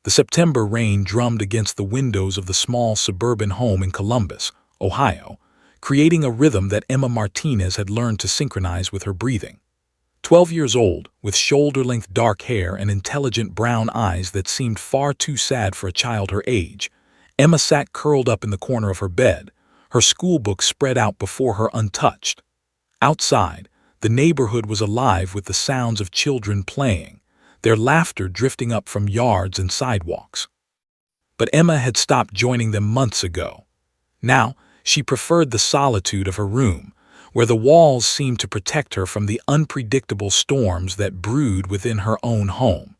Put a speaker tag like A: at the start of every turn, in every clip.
A: The September rain drummed against the windows of the small suburban home in Columbus, Ohio, creating a rhythm that Emma Martinez had learned to synchronize with her breathing. 12 years old, with shoulder-length dark hair and intelligent brown eyes that seemed far too sad for a child her age, Emma sat curled up in the corner of her bed, her schoolbook spread out before her untouched. Outside, the neighborhood was alive with the sounds of children playing, their laughter drifting up from yards and sidewalks. But Emma had stopped joining them months ago. Now, she preferred the solitude of her room, where the walls seemed to protect her from the unpredictable storms that brewed within her own home.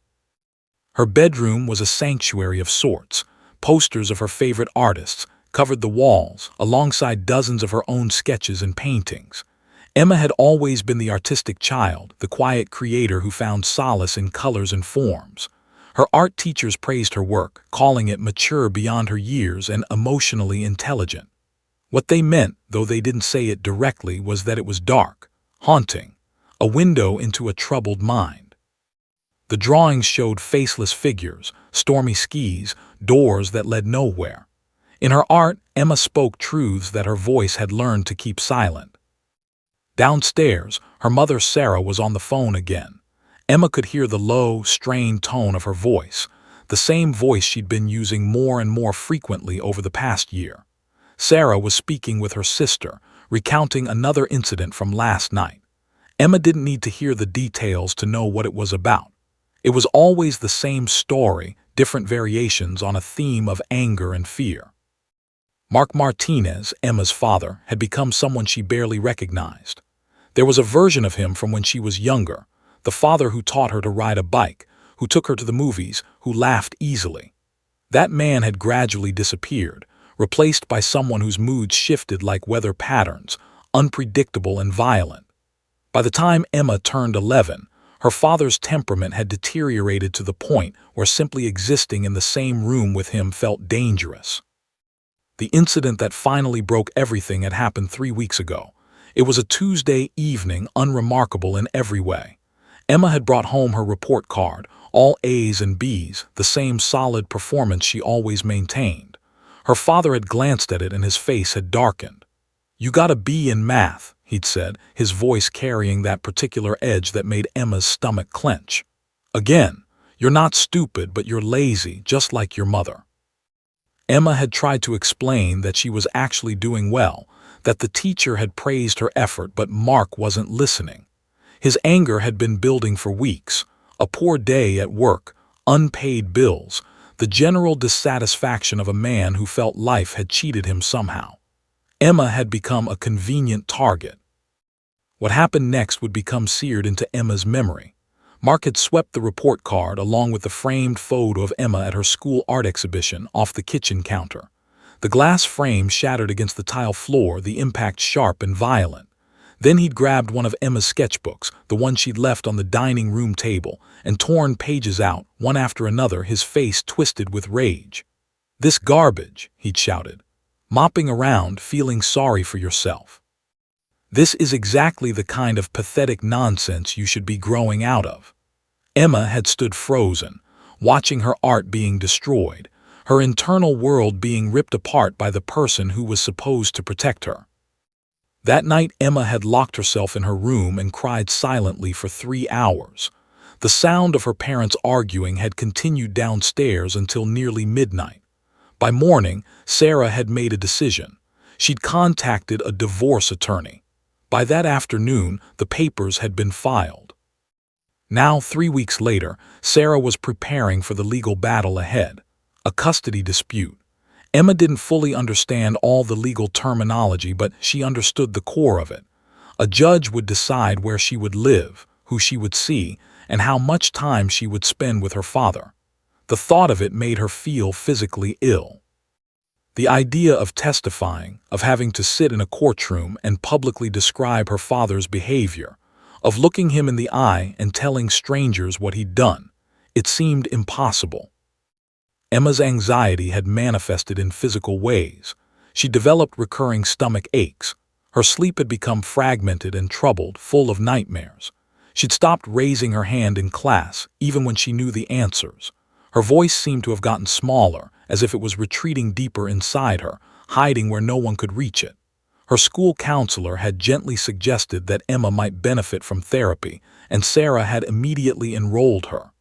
A: Her bedroom was a sanctuary of sorts. Posters of her favorite artists covered the walls, alongside dozens of her own sketches and paintings. Emma had always been the artistic child, the quiet creator who found solace in colors and forms. Her art teachers praised her work, calling it mature beyond her years and emotionally intelligent. What they meant, though they didn't say it directly, was that it was dark, haunting, a window into a troubled mind. The drawings showed faceless figures, stormy skies, doors that led nowhere. In her art, Emma spoke truths that her voice had learned to keep silent. Downstairs, her mother Sarah was on the phone again. Emma could hear the low, strained tone of her voice, the same voice she'd been using more and more frequently over the past year. Sarah was speaking with her sister, recounting another incident from last night. Emma didn't need to hear the details to know what it was about. It was always the same story, different variations on a theme of anger and fear. Mark Martinez, Emma's father, had become someone she barely recognized. There was a version of him from when she was younger, the father who taught her to ride a bike, who took her to the movies, who laughed easily. That man had gradually disappeared, replaced by someone whose moods shifted like weather patterns, unpredictable and violent. By the time Emma turned 11, her father's temperament had deteriorated to the point where simply existing in the same room with him felt dangerous. The incident that finally broke everything had happened 3 weeks ago. It was a Tuesday evening, unremarkable in every way. Emma had brought home her report card, all A's and B's, the same solid performance she always maintained. Her father had glanced at it and his face had darkened. "You got a B in math," he'd said, his voice carrying that particular edge that made Emma's stomach clench. "Again, you're not stupid, but you're lazy, just like your mother." Emma had tried to explain that she was actually doing well, that the teacher had praised her effort, but Mark wasn't listening. His anger had been building for weeks. A poor day at work, unpaid bills, the general dissatisfaction of a man who felt life had cheated him somehow. Emma had become a convenient target. What happened next would become seared into Emma's memory. Mark had swept the report card along with the framed photo of Emma at her school art exhibition off the kitchen counter. The glass frame shattered against the tile floor, the impact sharp and violent. Then he'd grabbed one of Emma's sketchbooks, the one she'd left on the dining room table, and torn pages out, one after another, his face twisted with rage. "This garbage," he'd shouted, mopping around, feeling sorry for yourself. "This is exactly the kind of pathetic nonsense you should be growing out of." Emma had stood frozen, watching her art being destroyed, her internal world being ripped apart by the person who was supposed to protect her. That night, Emma had locked herself in her room and cried silently for 3 hours. The sound of her parents arguing had continued downstairs until nearly midnight. By morning, Sarah had made a decision. She'd contacted a divorce attorney. By that afternoon, the papers had been filed. Now, 3 weeks later, Sarah was preparing for the legal battle ahead, a custody dispute. Emma didn't fully understand all the legal terminology, but she understood the core of it. A judge would decide where she would live, who she would see, and how much time she would spend with her father. The thought of it made her feel physically ill. The idea of testifying, of having to sit in a courtroom and publicly describe her father's behavior, of looking him in the eye and telling strangers what he'd done, it seemed impossible. Emma's anxiety had manifested in physical ways. She developed recurring stomach aches. Her sleep had become fragmented and troubled, full of nightmares. She'd stopped raising her hand in class, even when she knew the answers. Her voice seemed to have gotten smaller, as if it was retreating deeper inside her, hiding where no one could reach it. Her school counselor had gently suggested that Emma might benefit from therapy, and Sarah had immediately enrolled her.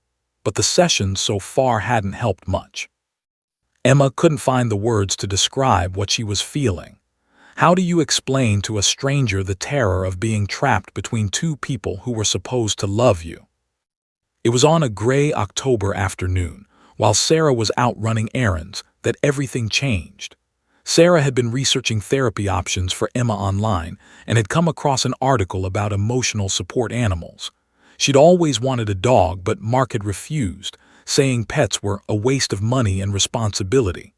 A: But the sessions so far hadn't helped much. Emma couldn't find the words to describe what she was feeling. How do you explain to a stranger the terror of being trapped between two people who were supposed to love you? It was on a gray October afternoon, while Sarah was out running errands, that everything changed. Sarah had been researching therapy options for Emma online and had come across an article about emotional support animals. She'd always wanted a dog, but Mark had refused, saying pets were a waste of money and responsibility.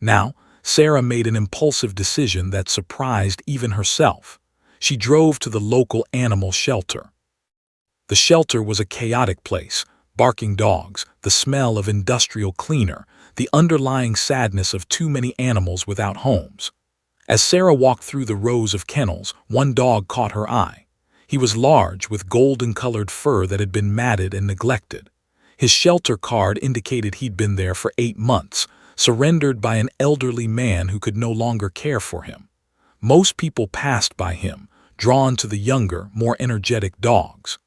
A: Now, Sarah made an impulsive decision that surprised even herself. She drove to the local animal shelter. The shelter was a chaotic place: barking dogs, the smell of industrial cleaner, the underlying sadness of too many animals without homes. As Sarah walked through the rows of kennels, one dog caught her eye. He was large, with golden-colored fur that had been matted and neglected. His shelter card indicated he'd been there for 8 months, surrendered by an elderly man who could no longer care for him. Most people passed by him, drawn to the younger, more energetic dogs.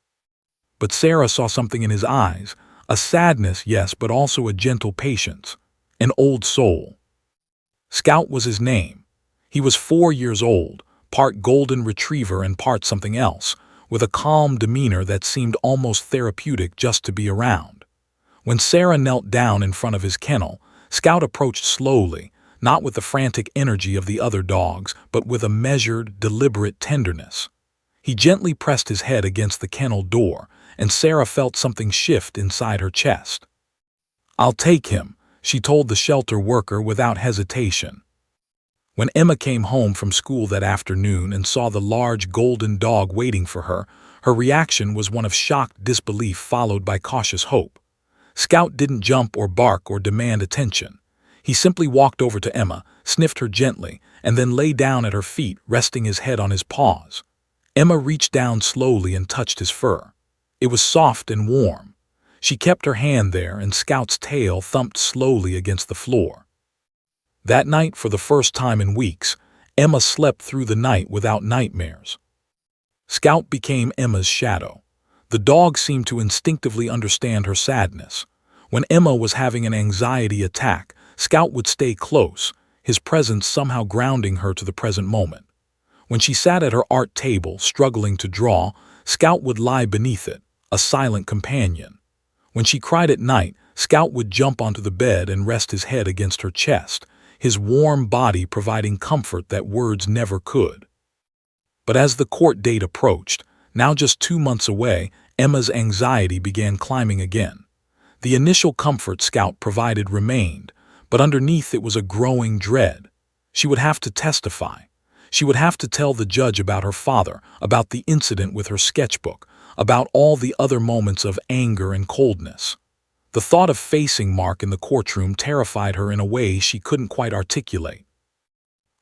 A: But Sarah saw something in his eyes, a sadness, yes, but also a gentle patience, an old soul. Scout was his name. He was 4 years old, part golden retriever and part something else, with a calm demeanor that seemed almost therapeutic just to be around. When Sarah knelt down in front of his kennel, Scout approached slowly, not with the frantic energy of the other dogs, but with a measured, deliberate tenderness. He gently pressed his head against the kennel door, and Sarah felt something shift inside her chest. "I'll take him," she told the shelter worker without hesitation. When Emma came home from school that afternoon and saw the large golden dog waiting for her, her reaction was one of shocked disbelief followed by cautious hope. Scout didn't jump or bark or demand attention. He simply walked over to Emma, sniffed her gently, and then lay down at her feet, resting his head on his paws. Emma reached down slowly and touched his fur. It was soft and warm. She kept her hand there, and Scout's tail thumped slowly against the floor. That night, for the first time in weeks, Emma slept through the night without nightmares. Scout became Emma's shadow. The dog seemed to instinctively understand her sadness. When Emma was having an anxiety attack, Scout would stay close, his presence somehow grounding her to the present moment. When she sat at her art table, struggling to draw, Scout would lie beneath it, a silent companion. When she cried at night, Scout would jump onto the bed and rest his head against her chest, his warm body providing comfort that words never could. But as the court date approached, now just 2 months away, Emma's anxiety began climbing again. The initial comfort Scout provided remained, but underneath it was a growing dread. She would have to testify. She would have to tell the judge about her father, about the incident with her sketchbook, about all the other moments of anger and coldness. The thought of facing Mark in the courtroom terrified her in a way she couldn't quite articulate.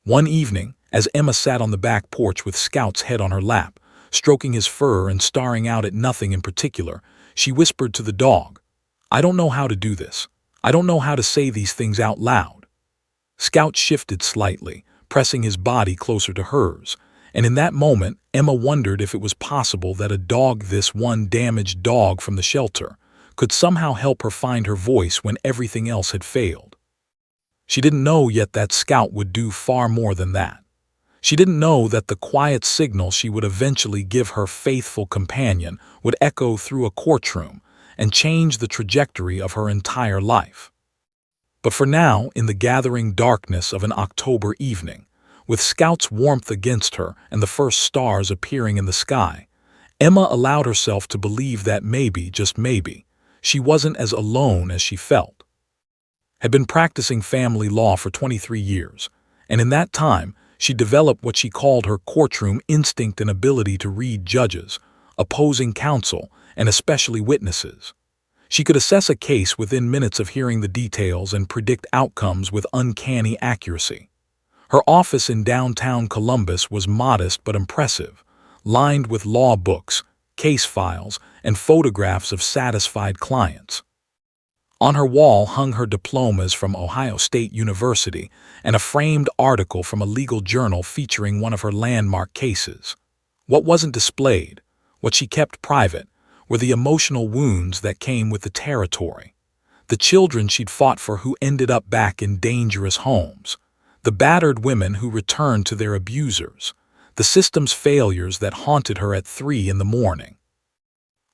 A: One evening, as Emma sat on the back porch with Scout's head on her lap, stroking his fur and staring out at nothing in particular, she whispered to the dog, "I don't know how to do this. I don't know how to say these things out loud." Scout shifted slightly, pressing his body closer to hers, and in that moment, Emma wondered if it was possible that a dog, this one damaged dog from the shelter, could somehow help her find her voice when everything else had failed. She didn't know yet that Scout would do far more than that. She didn't know that the quiet signal she would eventually give her faithful companion would echo through a courtroom and change the trajectory of her entire life. But for now, in the gathering darkness of an October evening, with Scout's warmth against her and the first stars appearing in the sky, Emma allowed herself to believe that maybe, just maybe, she wasn't as alone as she felt. Had been practicing family law for 23 years, and in that time, she developed what she called her courtroom instinct and ability to read judges, opposing counsel, and especially witnesses. She could assess a case within minutes of hearing the details and predict outcomes with uncanny accuracy. Her office in downtown Columbus was modest but impressive, lined with law books, case files, and photographs of satisfied clients. On her wall hung her diplomas from Ohio State University and a framed article from a legal journal featuring one of her landmark cases. What wasn't displayed, what she kept private, were the emotional wounds that came with the territory. The children she'd fought for who ended up back in dangerous homes. The battered women who returned to their abusers. The system's failures that haunted her at 3 in the morning.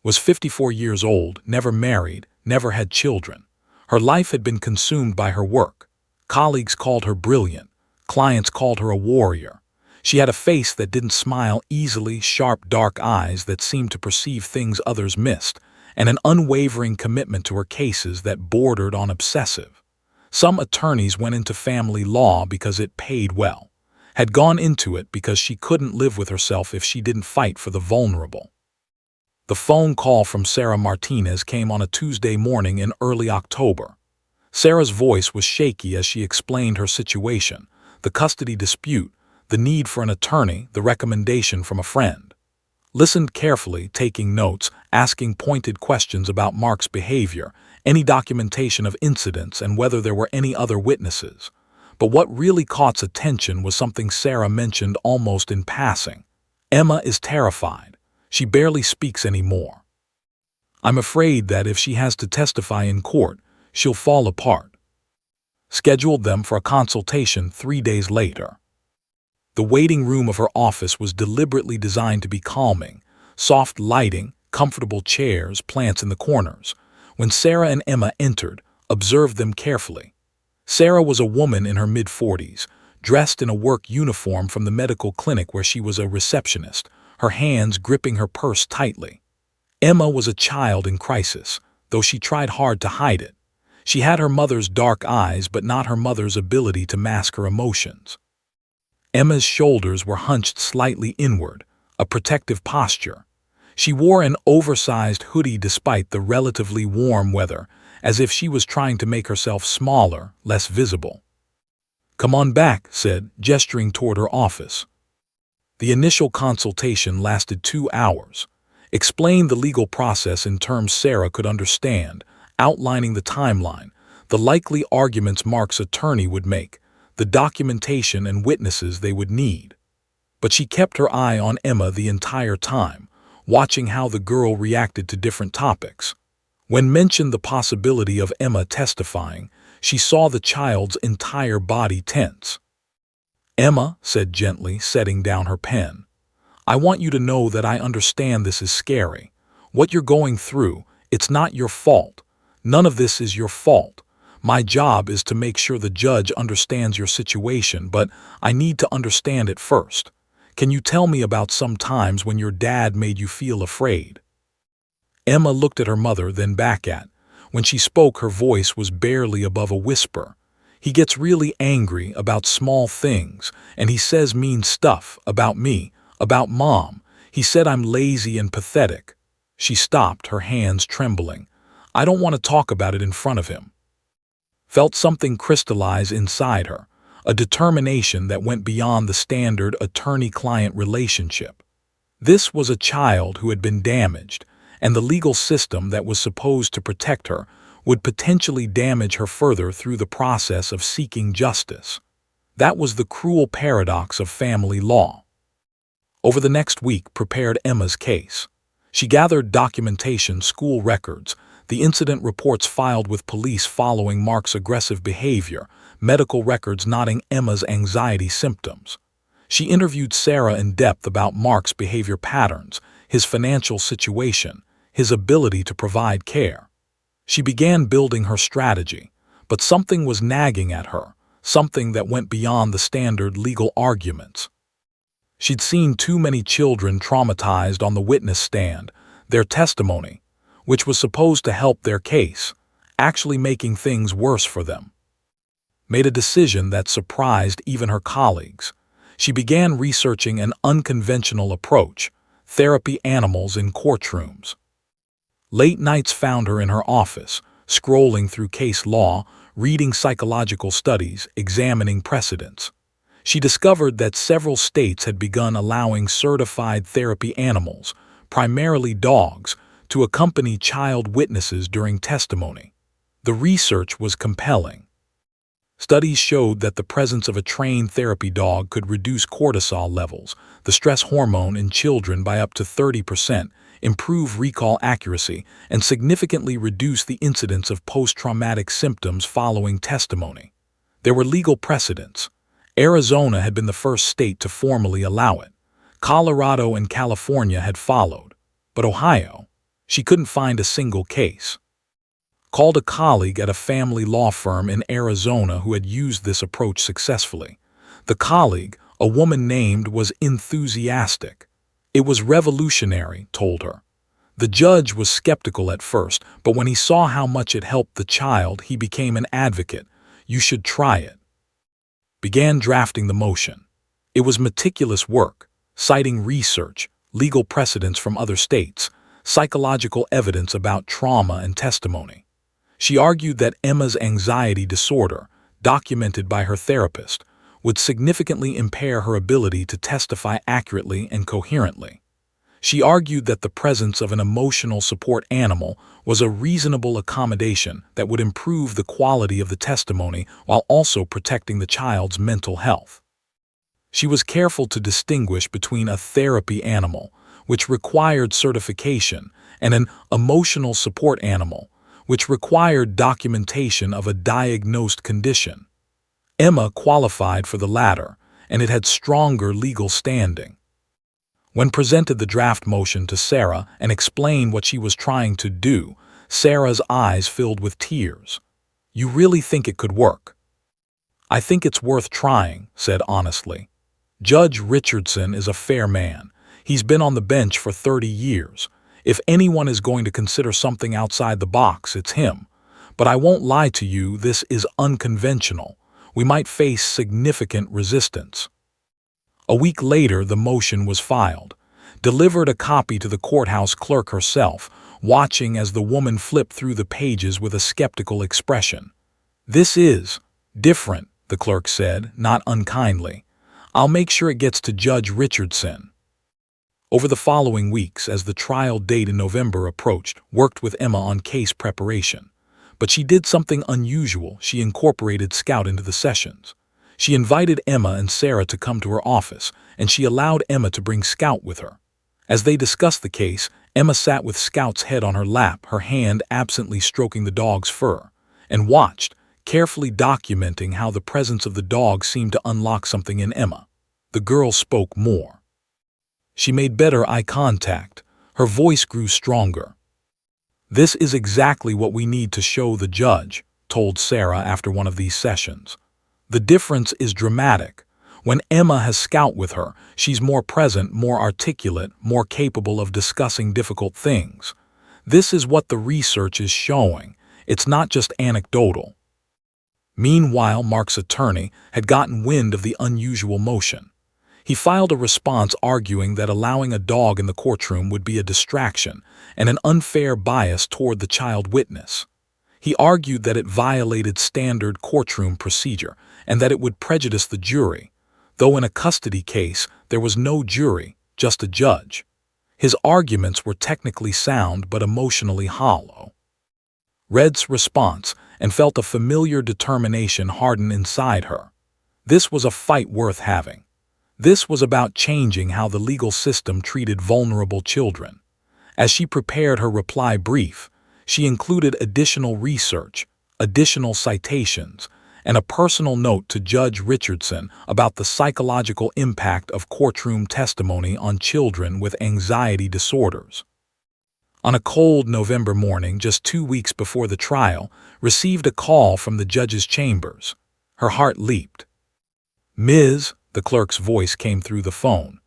A: Was 54 years old, never married, never had children. Her life had been consumed by her work. Colleagues called her brilliant. Clients called her a warrior. She had a face that didn't smile easily, sharp, dark eyes that seemed to perceive things others missed, and an unwavering commitment to her cases that bordered on obsessive. Some attorneys went into family law because it paid well, had gone into it because she couldn't live with herself if she didn't fight for the vulnerable. The phone call from Sarah Martinez came on a Tuesday morning in early October. Sarah's voice was shaky as she explained her situation, the custody dispute, the need for an attorney, the recommendation from a friend. Listened carefully, taking notes, asking pointed questions about Mark's behavior, any documentation of incidents, and whether there were any other witnesses. But what really caught attention was something Sarah mentioned almost in passing. Emma is terrified. She barely speaks anymore. I'm afraid that if she has to testify in court, she'll fall apart. Scheduled them for a consultation 3 days later. The waiting room of her office was deliberately designed to be calming, soft lighting, comfortable chairs, plants in the corners. When Sarah and Emma entered, observed them carefully. Sarah was a woman in her mid-40s, dressed in a work uniform from the medical clinic where she was a receptionist, her hands gripping her purse tightly. Emma was a child in crisis, though she tried hard to hide it. She had her mother's dark eyes, but not her mother's ability to mask her emotions. Emma's shoulders were hunched slightly inward, a protective posture. She wore an oversized hoodie despite the relatively warm weather, as if she was trying to make herself smaller, less visible. "Come on back," said, gesturing toward her office. The initial consultation lasted 2 hours. Explained the legal process in terms Sarah could understand, outlining the timeline, the likely arguments Mark's attorney would make, the documentation and witnesses they would need. But she kept her eye on Emma the entire time, watching how the girl reacted to different topics. When mentioned the possibility of Emma testifying, she saw the child's entire body tense. "Emma," said gently, setting down her pen, "I want you to know that I understand this is scary. What you're going through, it's not your fault. None of this is your fault. My job is to make sure the judge understands your situation, but I need to understand it first. Can you tell me about some times when your dad made you feel afraid?" Emma looked at her mother, then back at. When she spoke, her voice was barely above a whisper. "He gets really angry about small things, and he says mean stuff about me, about Mom. He said I'm lazy and pathetic." She stopped, her hands trembling. "I don't want to talk about it in front of him." Felt something crystallize inside her, a determination that went beyond the standard attorney-client relationship. This was a child who had been damaged, and the legal system that was supposed to protect her would potentially damage her further through the process of seeking justice. That was the cruel paradox of family law. Over the next week, prepared Emma's case. She gathered documentation, school records, the incident reports filed with police following Mark's aggressive behavior, medical records noting Emma's anxiety symptoms. She interviewed Sarah in depth about Mark's behavior patterns, his financial situation, his ability to provide care. She began building her strategy, but something was nagging at her, something that went beyond the standard legal arguments. She'd seen too many children traumatized on the witness stand, their testimony, which was supposed to help their case, actually making things worse for them. Made a decision that surprised even her colleagues. She began researching an unconventional approach, therapy animals in courtrooms. Late nights found her in her office, scrolling through case law, reading psychological studies, examining precedents. She discovered that several states had begun allowing certified therapy animals, primarily dogs, to accompany child witnesses during testimony. The research was compelling. Studies showed that the presence of a trained therapy dog could reduce cortisol levels, the stress hormone in children, by up to 30%, improve recall accuracy, and significantly reduce the incidence of post-traumatic symptoms following testimony. There were legal precedents. Arizona had been the first state to formally allow it. Colorado and California had followed. But Ohio, she couldn't find a single case. Called a colleague at a family law firm in Arizona who had used this approach successfully. The colleague, a woman named, was enthusiastic. It was revolutionary, told her. The judge was skeptical at first, but when he saw how much it helped the child, he became an advocate. You should try it. Began drafting the motion. It was meticulous work, citing research, legal precedents from other states, psychological evidence about trauma and testimony. She argued that Emma's anxiety disorder, documented by her therapist, would significantly impair her ability to testify accurately and coherently. She argued that the presence of an emotional support animal was a reasonable accommodation that would improve the quality of the testimony while also protecting the child's mental health. She was careful to distinguish between a therapy animal, which required certification, and an emotional support animal, which required documentation of a diagnosed condition. Emma qualified for the latter, and it had stronger legal standing. When presented the draft motion to Sarah and explained what she was trying to do, Sarah's eyes filled with tears. "You really think it could work?" "I think it's worth trying," said honestly. "Judge Richardson is a fair man. He's been on the bench for 30 years. If anyone is going to consider something outside the box, it's him. But I won't lie to you, this is unconventional. We might face significant resistance." A week later, the motion was filed. Delivered a copy to the courthouse clerk herself, watching as the woman flipped through the pages with a skeptical expression. "This is different," the clerk said, not unkindly. "I'll make sure it gets to Judge Richardson." Over the following weeks, as the trial date in November approached, worked with Emma on case preparation. But she did something unusual. She incorporated Scout into the sessions. She invited Emma and Sarah to come to her office, and she allowed Emma to bring Scout with her. As they discussed the case, Emma sat with Scout's head on her lap, her hand absently stroking the dog's fur, and watched, carefully documenting how the presence of the dog seemed to unlock something in Emma. The girl spoke more. She made better eye contact. Her voice grew stronger. "This is exactly what we need to show the judge," told Sarah after one of these sessions. "The difference is dramatic. When Emma has Scout with her, she's more present, more articulate, more capable of discussing difficult things. This is what the research is showing. It's not just anecdotal." Meanwhile, Mark's attorney had gotten wind of the unusual motion. He filed a response arguing that allowing a dog in the courtroom would be a distraction and an unfair bias toward the child witness. He argued that it violated standard courtroom procedure and that it would prejudice the jury, though in a custody case there was no jury, just a judge. His arguments were technically sound but emotionally hollow. Read's response and felt a familiar determination harden inside her. This was a fight worth having. This was about changing how the legal system treated vulnerable children. As she prepared her reply brief, she included additional research, additional citations, and a personal note to Judge Richardson about the psychological impact of courtroom testimony on children with anxiety disorders. On a cold November morning, just 2 weeks before the trial, received a call from the judge's chambers. Her heart leaped. "Ms." The clerk's voice came through the phone.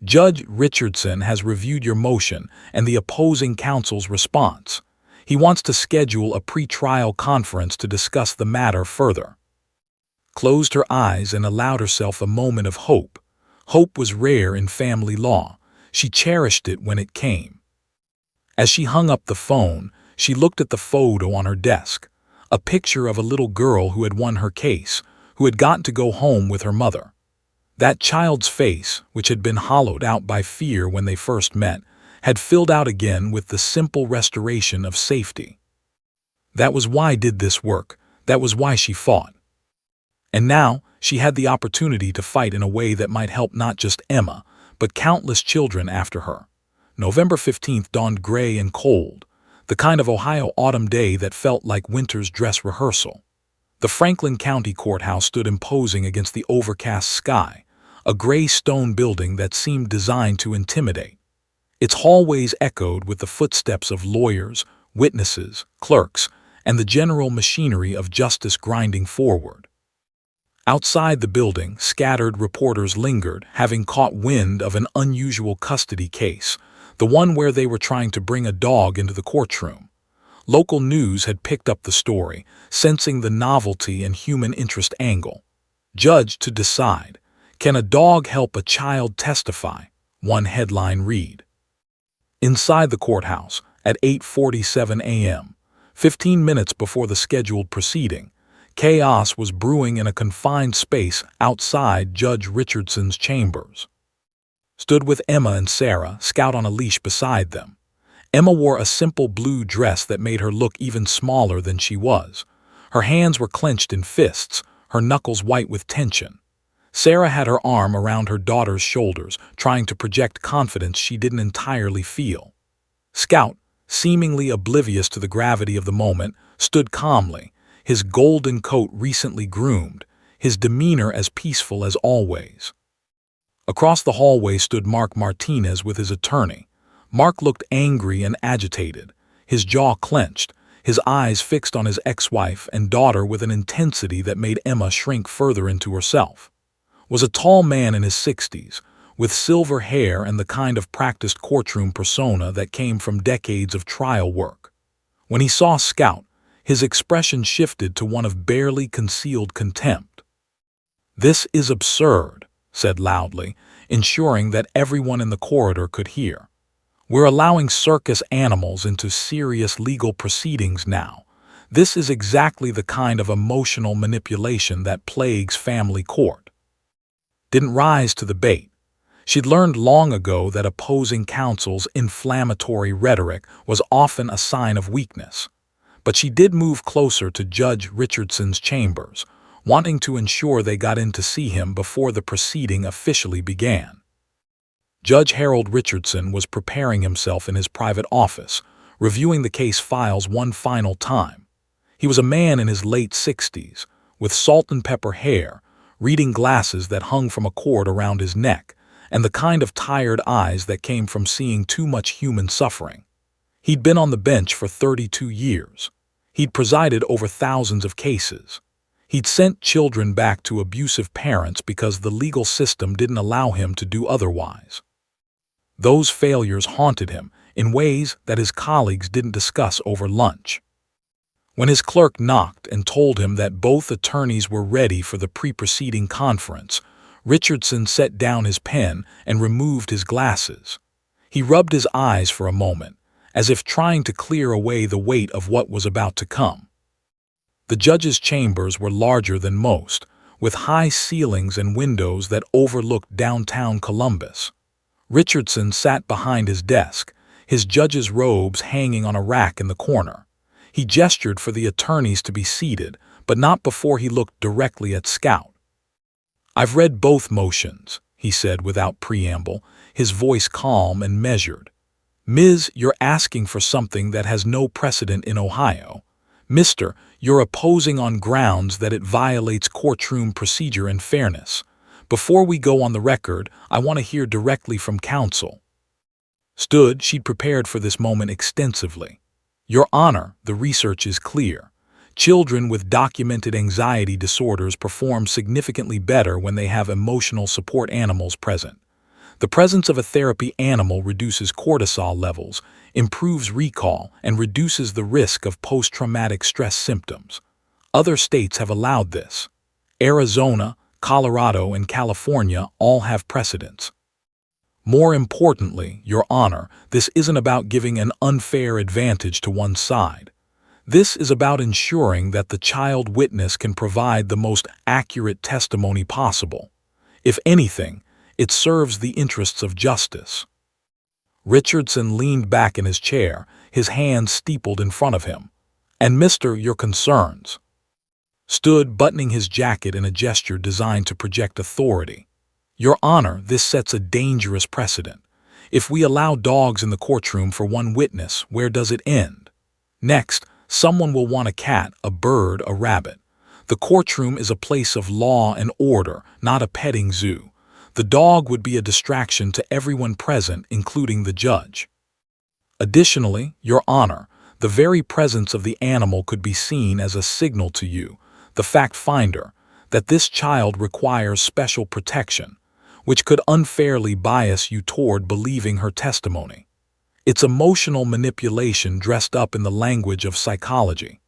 A: "Judge Richardson has reviewed your motion and the opposing counsel's response. He wants to schedule a pre-trial conference to discuss the matter further." Closed her eyes and allowed herself a moment of hope. Hope was rare in family law. She cherished it when it came. As she hung up the phone, she looked at the photo on her desk, a picture of a little girl who had won her case, who had gotten to go home with her mother. That child's face, which had been hollowed out by fear when they first met, had filled out again with the simple restoration of safety. That was why did this work. That was why she fought. And now, she had the opportunity to fight in a way that might help not just Emma, but countless children after her. November 15th dawned gray and cold, the kind of Ohio autumn day that felt like winter's dress rehearsal. The Franklin County Courthouse stood imposing against the overcast sky, a gray stone building that seemed designed to intimidate. Its hallways echoed with the footsteps of lawyers, witnesses, clerks, and the general machinery of justice grinding forward. Outside the building, scattered reporters lingered, having caught wind of an unusual custody case, the one where they were trying to bring a dog into the courtroom. Local news had picked up the story, sensing the novelty and human interest angle. Judge to decide, can a dog help a child testify? One headline read. Inside the courthouse, at 8:47 a.m., 15 minutes before the scheduled proceeding, chaos was brewing in a confined space outside Judge Richardson's chambers. Stood with Emma and Sarah, Scout on a leash beside them. Emma wore a simple blue dress that made her look even smaller than she was. Her hands were clenched in fists, her knuckles white with tension. Sarah had her arm around her daughter's shoulders, trying to project confidence she didn't entirely feel. Scout, seemingly oblivious to the gravity of the moment, stood calmly, his golden coat recently groomed, his demeanor as peaceful as always. Across the hallway stood Mark Martinez with his attorney. Mark looked angry and agitated, his jaw clenched, his eyes fixed on his ex-wife and daughter with an intensity that made Emma shrink further into herself. Was a tall man in his 60s, with silver hair and the kind of practiced courtroom persona that came from decades of trial work. When he saw Scout, his expression shifted to one of barely concealed contempt. "This is absurd," said loudly, ensuring that everyone in the corridor could hear. "We're allowing circus animals into serious legal proceedings now. This is exactly the kind of emotional manipulation that plagues family court." Didn't rise to the bait. She'd learned long ago that opposing counsel's inflammatory rhetoric was often a sign of weakness. But she did move closer to Judge Richardson's chambers, wanting to ensure they got in to see him before the proceeding officially began. Judge Harold Richardson was preparing himself in his private office, reviewing the case files one final time. He was a man in his late 60s, with salt and pepper hair, reading glasses that hung from a cord around his neck, and the kind of tired eyes that came from seeing too much human suffering. He'd been on the bench for 32 years. He'd presided over thousands of cases. He'd sent children back to abusive parents because the legal system didn't allow him to do otherwise. Those failures haunted him in ways that his colleagues didn't discuss over lunch. When his clerk knocked and told him that both attorneys were ready for the pre-proceeding conference, Richardson set down his pen and removed his glasses. He rubbed his eyes for a moment, as if trying to clear away the weight of what was about to come. The judge's chambers were larger than most, with high ceilings and windows that overlooked downtown Columbus. Richardson sat behind his desk, his judge's robes hanging on a rack in the corner. He gestured for the attorneys to be seated, but not before he looked directly at Scout. "I've read both motions," he said without preamble, his voice calm and measured. "Ms., you're asking for something that has no precedent in Ohio. Mr., you're opposing on grounds that it violates courtroom procedure and fairness. Before we go on the record, I want to hear directly from counsel." She'd prepared for this moment extensively. "Your Honor, the research is clear. Children with documented anxiety disorders perform significantly better when they have emotional support animals present. The presence of a therapy animal reduces cortisol levels, improves recall, and reduces the risk of post-traumatic stress symptoms. Other states have allowed this. Arizona, Colorado, and California all have precedents. More importantly, Your Honor, this isn't about giving an unfair advantage to one side. This is about ensuring that the child witness can provide the most accurate testimony possible. If anything, it serves the interests of justice." Richardson leaned back in his chair, his hands steepled in front of him. And Mr. Your concerns stood buttoning his jacket in a gesture designed to project authority. Your Honor, this sets a dangerous precedent. If we allow dogs in the courtroom for one witness, where does it end? Next, someone will want a cat, a bird, a rabbit. The courtroom is a place of law and order, not a petting zoo. The dog would be a distraction to everyone present, including the judge. Additionally, Your Honor, the very presence of the animal could be seen as a signal to you, the fact finder, that this child requires special protection, which could unfairly bias you toward believing her testimony. It's emotional manipulation dressed up in the language of psychology.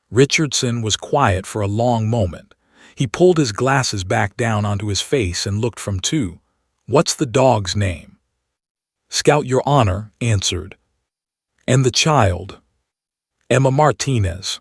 A: Richardson was quiet for a long moment. He pulled his glasses back down onto his face and looked from two. What's the dog's name? Scout, Your Honor, answered. And the child? Emma Martinez.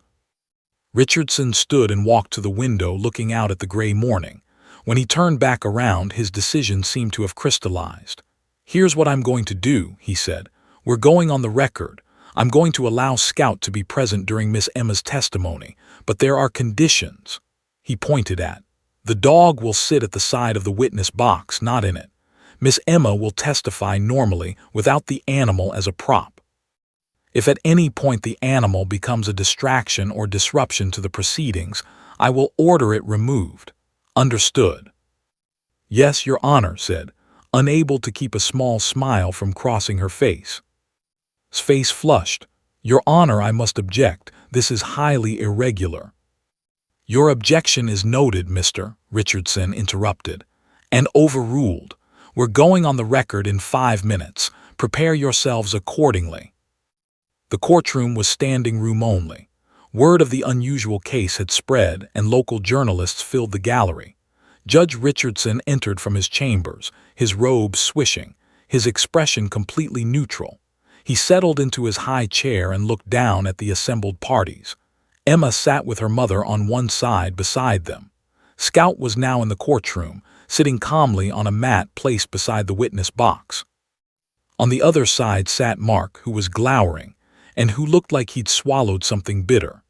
A: Richardson stood and walked to the window, looking out at the gray morning. When he turned back around, his decision seemed to have crystallized. Here's what I'm going to do, he said. We're going on the record. I'm going to allow Scout to be present during Miss Emma's testimony, but there are conditions. He pointed at. The dog will sit at the side of the witness box, not in it. Miss Emma will testify normally without the animal as a prop. If at any point the animal becomes a distraction or disruption to the proceedings, I will order it removed. Understood? Yes, Your Honor, said, unable to keep a small smile from crossing her face. His face flushed. Your Honor, I must object. This is highly irregular. Your objection is noted, Mr. Richardson interrupted, and overruled. We're going on the record in 5 minutes. Prepare yourselves accordingly. The courtroom was standing room only. Word of the unusual case had spread, and local journalists filled the gallery. Judge Richardson entered from his chambers, his robe swishing, his expression completely neutral. He settled into his high chair and looked down at the assembled parties. Emma sat with her mother on one side beside them. Scout was now in the courtroom, sitting calmly on a mat placed beside the witness box. On the other side sat Mark, who was glowering, and who looked like he'd swallowed something bitter.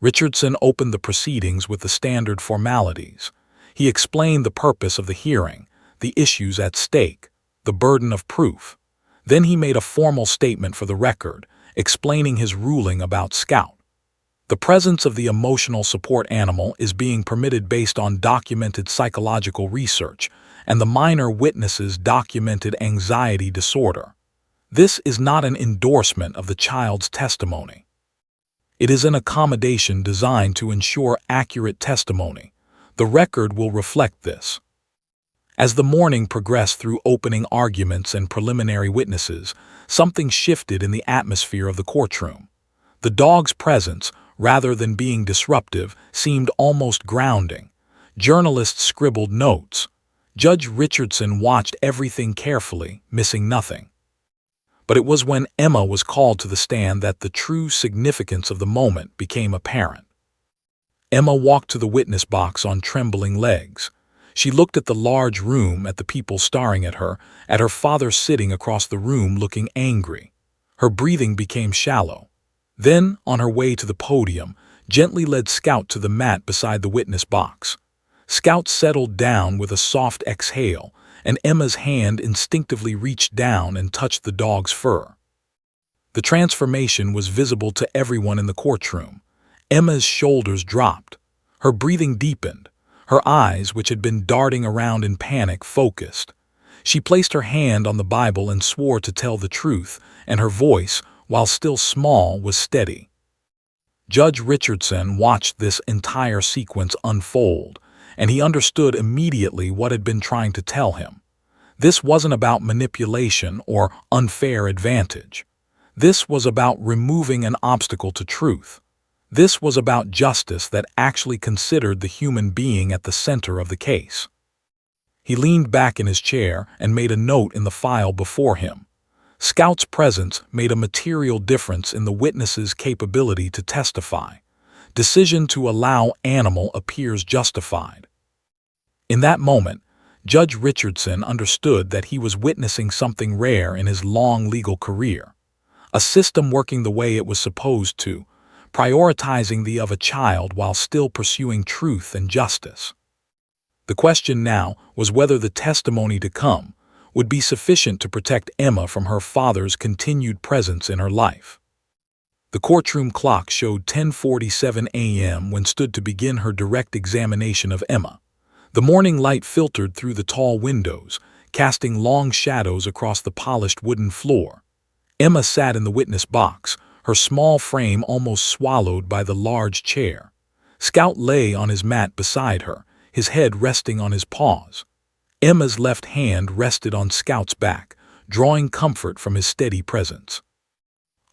A: Richardson opened the proceedings with the standard formalities. He explained the purpose of the hearing, the issues at stake, the burden of proof. Then he made a formal statement for the record, explaining his ruling about Scout. The presence of the emotional support animal is being permitted based on documented psychological research, and the minor witness's documented anxiety disorder. This is not an endorsement of the child's testimony. It is an accommodation designed to ensure accurate testimony. The record will reflect this. As the morning progressed through opening arguments and preliminary witnesses, something shifted in the atmosphere of the courtroom. The dog's presence, rather than being disruptive, seemed almost grounding. Journalists scribbled notes. Judge Richardson watched everything carefully, missing nothing. But it was when Emma was called to the stand that the true significance of the moment became apparent. Emma walked to the witness box on trembling legs. She looked at the large room, at the people staring at her father sitting across the room looking angry. Her breathing became shallow. Then, on her way to the podium, gently led Scout to the mat beside the witness box. Scout settled down with a soft exhale, and Emma's hand instinctively reached down and touched the dog's fur. The transformation was visible to everyone in the courtroom. Emma's shoulders dropped. Her breathing deepened. Her eyes, which had been darting around in panic, focused. She placed her hand on the Bible and swore to tell the truth, and her voice, while still small, was steady. Judge Richardson watched this entire sequence unfold, and he understood immediately what had been trying to tell him. This wasn't about manipulation or unfair advantage. This was about removing an obstacle to truth. This was about justice that actually considered the human being at the center of the case. He leaned back in his chair and made a note in the file before him. Scout's presence made a material difference in the witness's capability to testify. Decision to allow animal appears justified. In that moment, Judge Richardson understood that he was witnessing something rare in his long legal career. A system working the way it was supposed to, prioritizing the of a child while still pursuing truth and justice. The question now was whether the testimony to come would be sufficient to protect Emma from her father's continued presence in her life. The courtroom clock showed 10:47 a.m. when stood to begin her direct examination of Emma. The morning light filtered through the tall windows, casting long shadows across the polished wooden floor. Emma sat in the witness box, her small frame almost swallowed by the large chair. Scout lay on his mat beside her, his head resting on his paws. Emma's left hand rested on Scout's back, drawing comfort from his steady presence.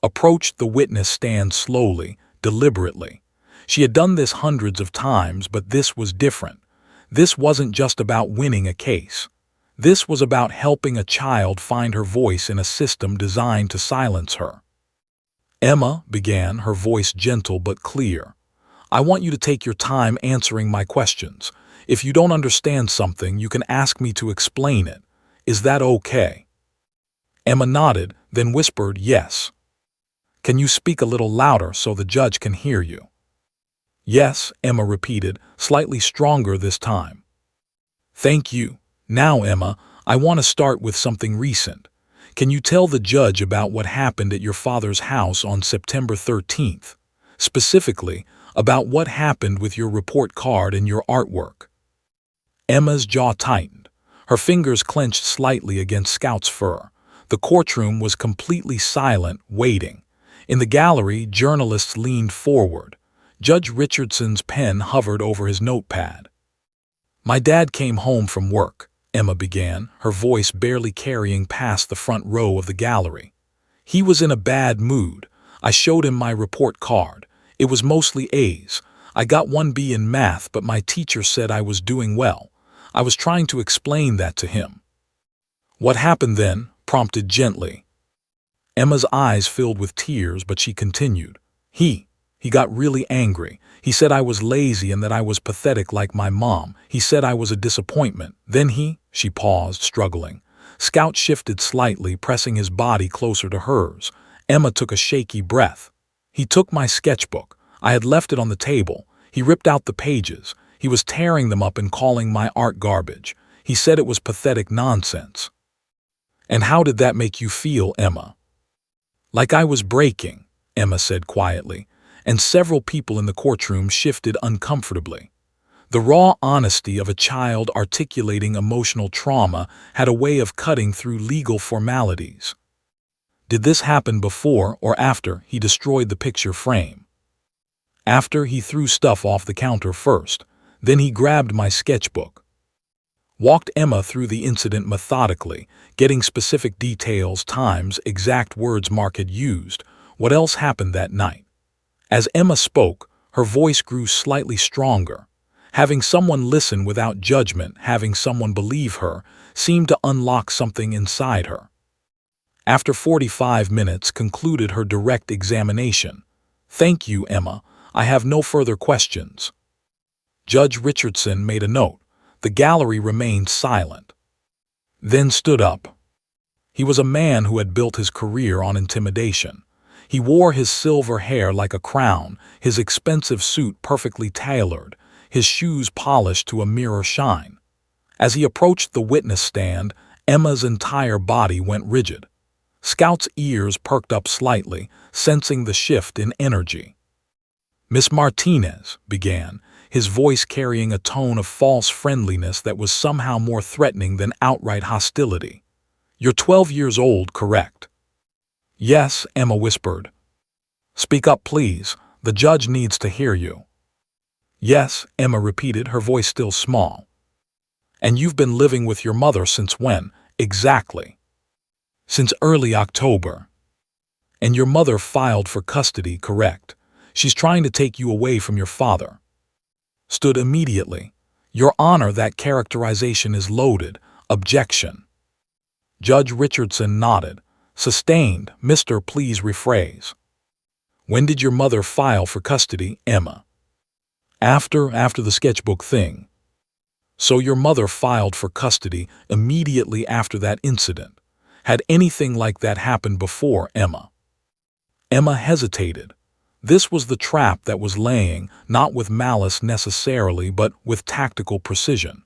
A: Approached the witness stand slowly, deliberately. She had done this hundreds of times, but this was different. This wasn't just about winning a case. This was about helping a child find her voice in a system designed to silence her. Emma began, her voice gentle but clear. I want you to take your time answering my questions. If you don't understand something, you can ask me to explain it. Is that okay? Emma nodded, then whispered yes. Can you speak a little louder so the judge can hear you? Yes, Emma repeated, slightly stronger this time. Thank you. Now, Emma, I want to start with something recent. Can you tell the judge about what happened at your father's house on September 13th? Specifically, about what happened with your report card and your artwork. Emma's jaw tightened. Her fingers clenched slightly against Scout's fur. The courtroom was completely silent, waiting. In the gallery, journalists leaned forward. Judge Richardson's pen hovered over his notepad. My dad came home from work, Emma began, her voice barely carrying past the front row of the gallery. He was in a bad mood. I showed him my report card. It was mostly A's. I got 1B in math, but my teacher said I was doing well. I was trying to explain that to him. What happened then? Prompted gently. Emma's eyes filled with tears, but she continued. He got really angry. He said I was lazy and that I was pathetic like my mom. He said I was a disappointment. Then she paused, struggling. Scout shifted slightly, pressing his body closer to hers. Emma took a shaky breath. He took my sketchbook. I had left it on the table. He ripped out the pages. He was tearing them up and calling my art garbage. He said it was pathetic nonsense. And how did that make you feel, Emma? Like I was breaking, Emma said quietly, and several people in the courtroom shifted uncomfortably. The raw honesty of a child articulating emotional trauma had a way of cutting through legal formalities. Did this happen before or after he destroyed the picture frame? After. He threw stuff off the counter first, then he grabbed my sketchbook. Walked Emma through the incident methodically, getting specific details, times, exact words Mark had used, what else happened that night. As Emma spoke, her voice grew slightly stronger. Having someone listen without judgment, having someone believe her, seemed to unlock something inside her. After 45 minutes concluded her direct examination. Thank you, Emma. I have no further questions. Judge Richardson made a note. The gallery remained silent. Then stood up. He was a man who had built his career on intimidation. He wore his silver hair like a crown, his expensive suit perfectly tailored, his shoes polished to a mirror shine. As he approached the witness stand, Emma's entire body went rigid. Scout's ears perked up slightly, sensing the shift in energy. Miss Martinez began, his voice carrying a tone of false friendliness that was somehow more threatening than outright hostility. You're 12 years old, correct? Yes, Emma whispered. Speak up, please. The judge needs to hear you. Yes, Emma repeated, her voice still small. And you've been living with your mother since when, exactly? Since early October. And your mother filed for custody, correct? She's trying to take you away from your father. Stood immediately. Your Honor, that characterization is loaded. Objection. Judge Richardson nodded. Sustained. Mr. Please rephrase. When did your mother file for custody, Emma? After the sketchbook thing. So your mother filed for custody immediately after that incident. Had anything like that happened before, Emma? Emma hesitated. This was the trap that was laying, not with malice necessarily, but with tactical precision.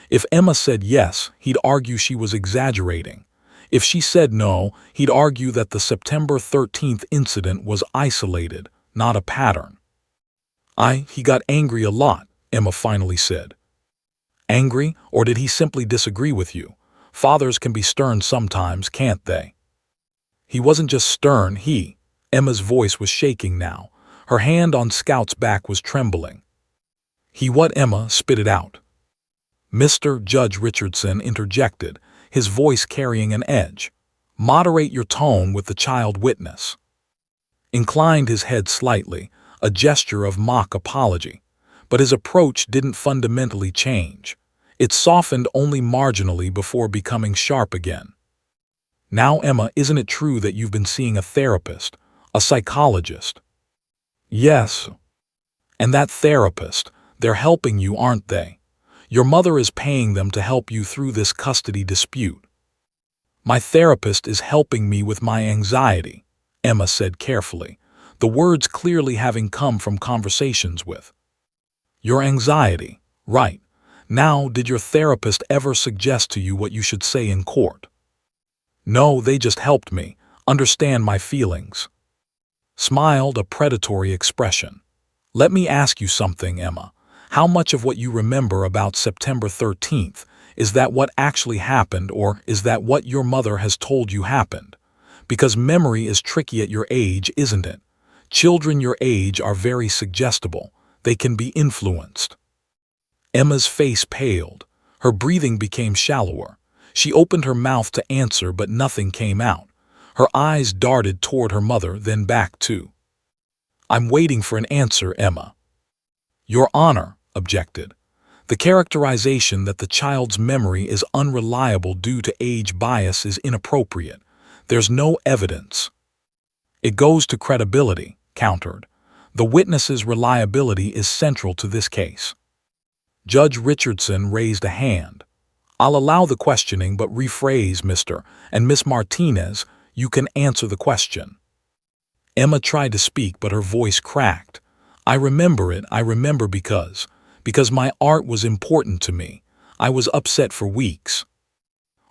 A: If Emma said yes, he'd argue she was exaggerating. If she said no, he'd argue that the September 13th incident was isolated, not a pattern. He got angry a lot, Emma finally said. Angry, or did he simply disagree with you? Fathers can be stern sometimes, can't they? He wasn't just stern, Emma's voice was shaking now. Her hand on Scout's back was trembling. What? Emma spit it out. Mr. Judge Richardson interjected, his voice carrying an edge. Moderate your tone with the child witness. Inclined his head slightly, a gesture of mock apology. But his approach didn't fundamentally change. It softened only marginally before becoming sharp again. Now, Emma, isn't it true that you've been seeing a therapist, a psychologist? Yes. And that therapist, they're helping you, aren't they? Your mother is paying them to help you through this custody dispute. My therapist is helping me with my anxiety, Emma said carefully, the words clearly having come from conversations with. Your anxiety, right. Now, did your therapist ever suggest to you what you should say in court? No, they just helped me understand my feelings. Smiled a predatory expression. Let me ask you something, Emma. How much of what you remember about September 13th, is that what actually happened, or is that what your mother has told you happened? Because memory is tricky at your age, isn't it? Children your age are very suggestible. They can be influenced. Emma's face paled. Her breathing became shallower. She opened her mouth to answer, but nothing came out. Her eyes darted toward her mother, then back too. I'm waiting for an answer, Emma. Your Honor, objected. The characterization that the child's memory is unreliable due to age bias is inappropriate. There's no evidence. It goes to credibility, countered. The witness's reliability is central to this case. Judge Richardson raised a hand. I'll allow the questioning, but rephrase, Mr. and Miss Martinez, you can answer the question. Emma tried to speak, but her voice cracked. I remember it, I remember because my art was important to me. I was upset for weeks.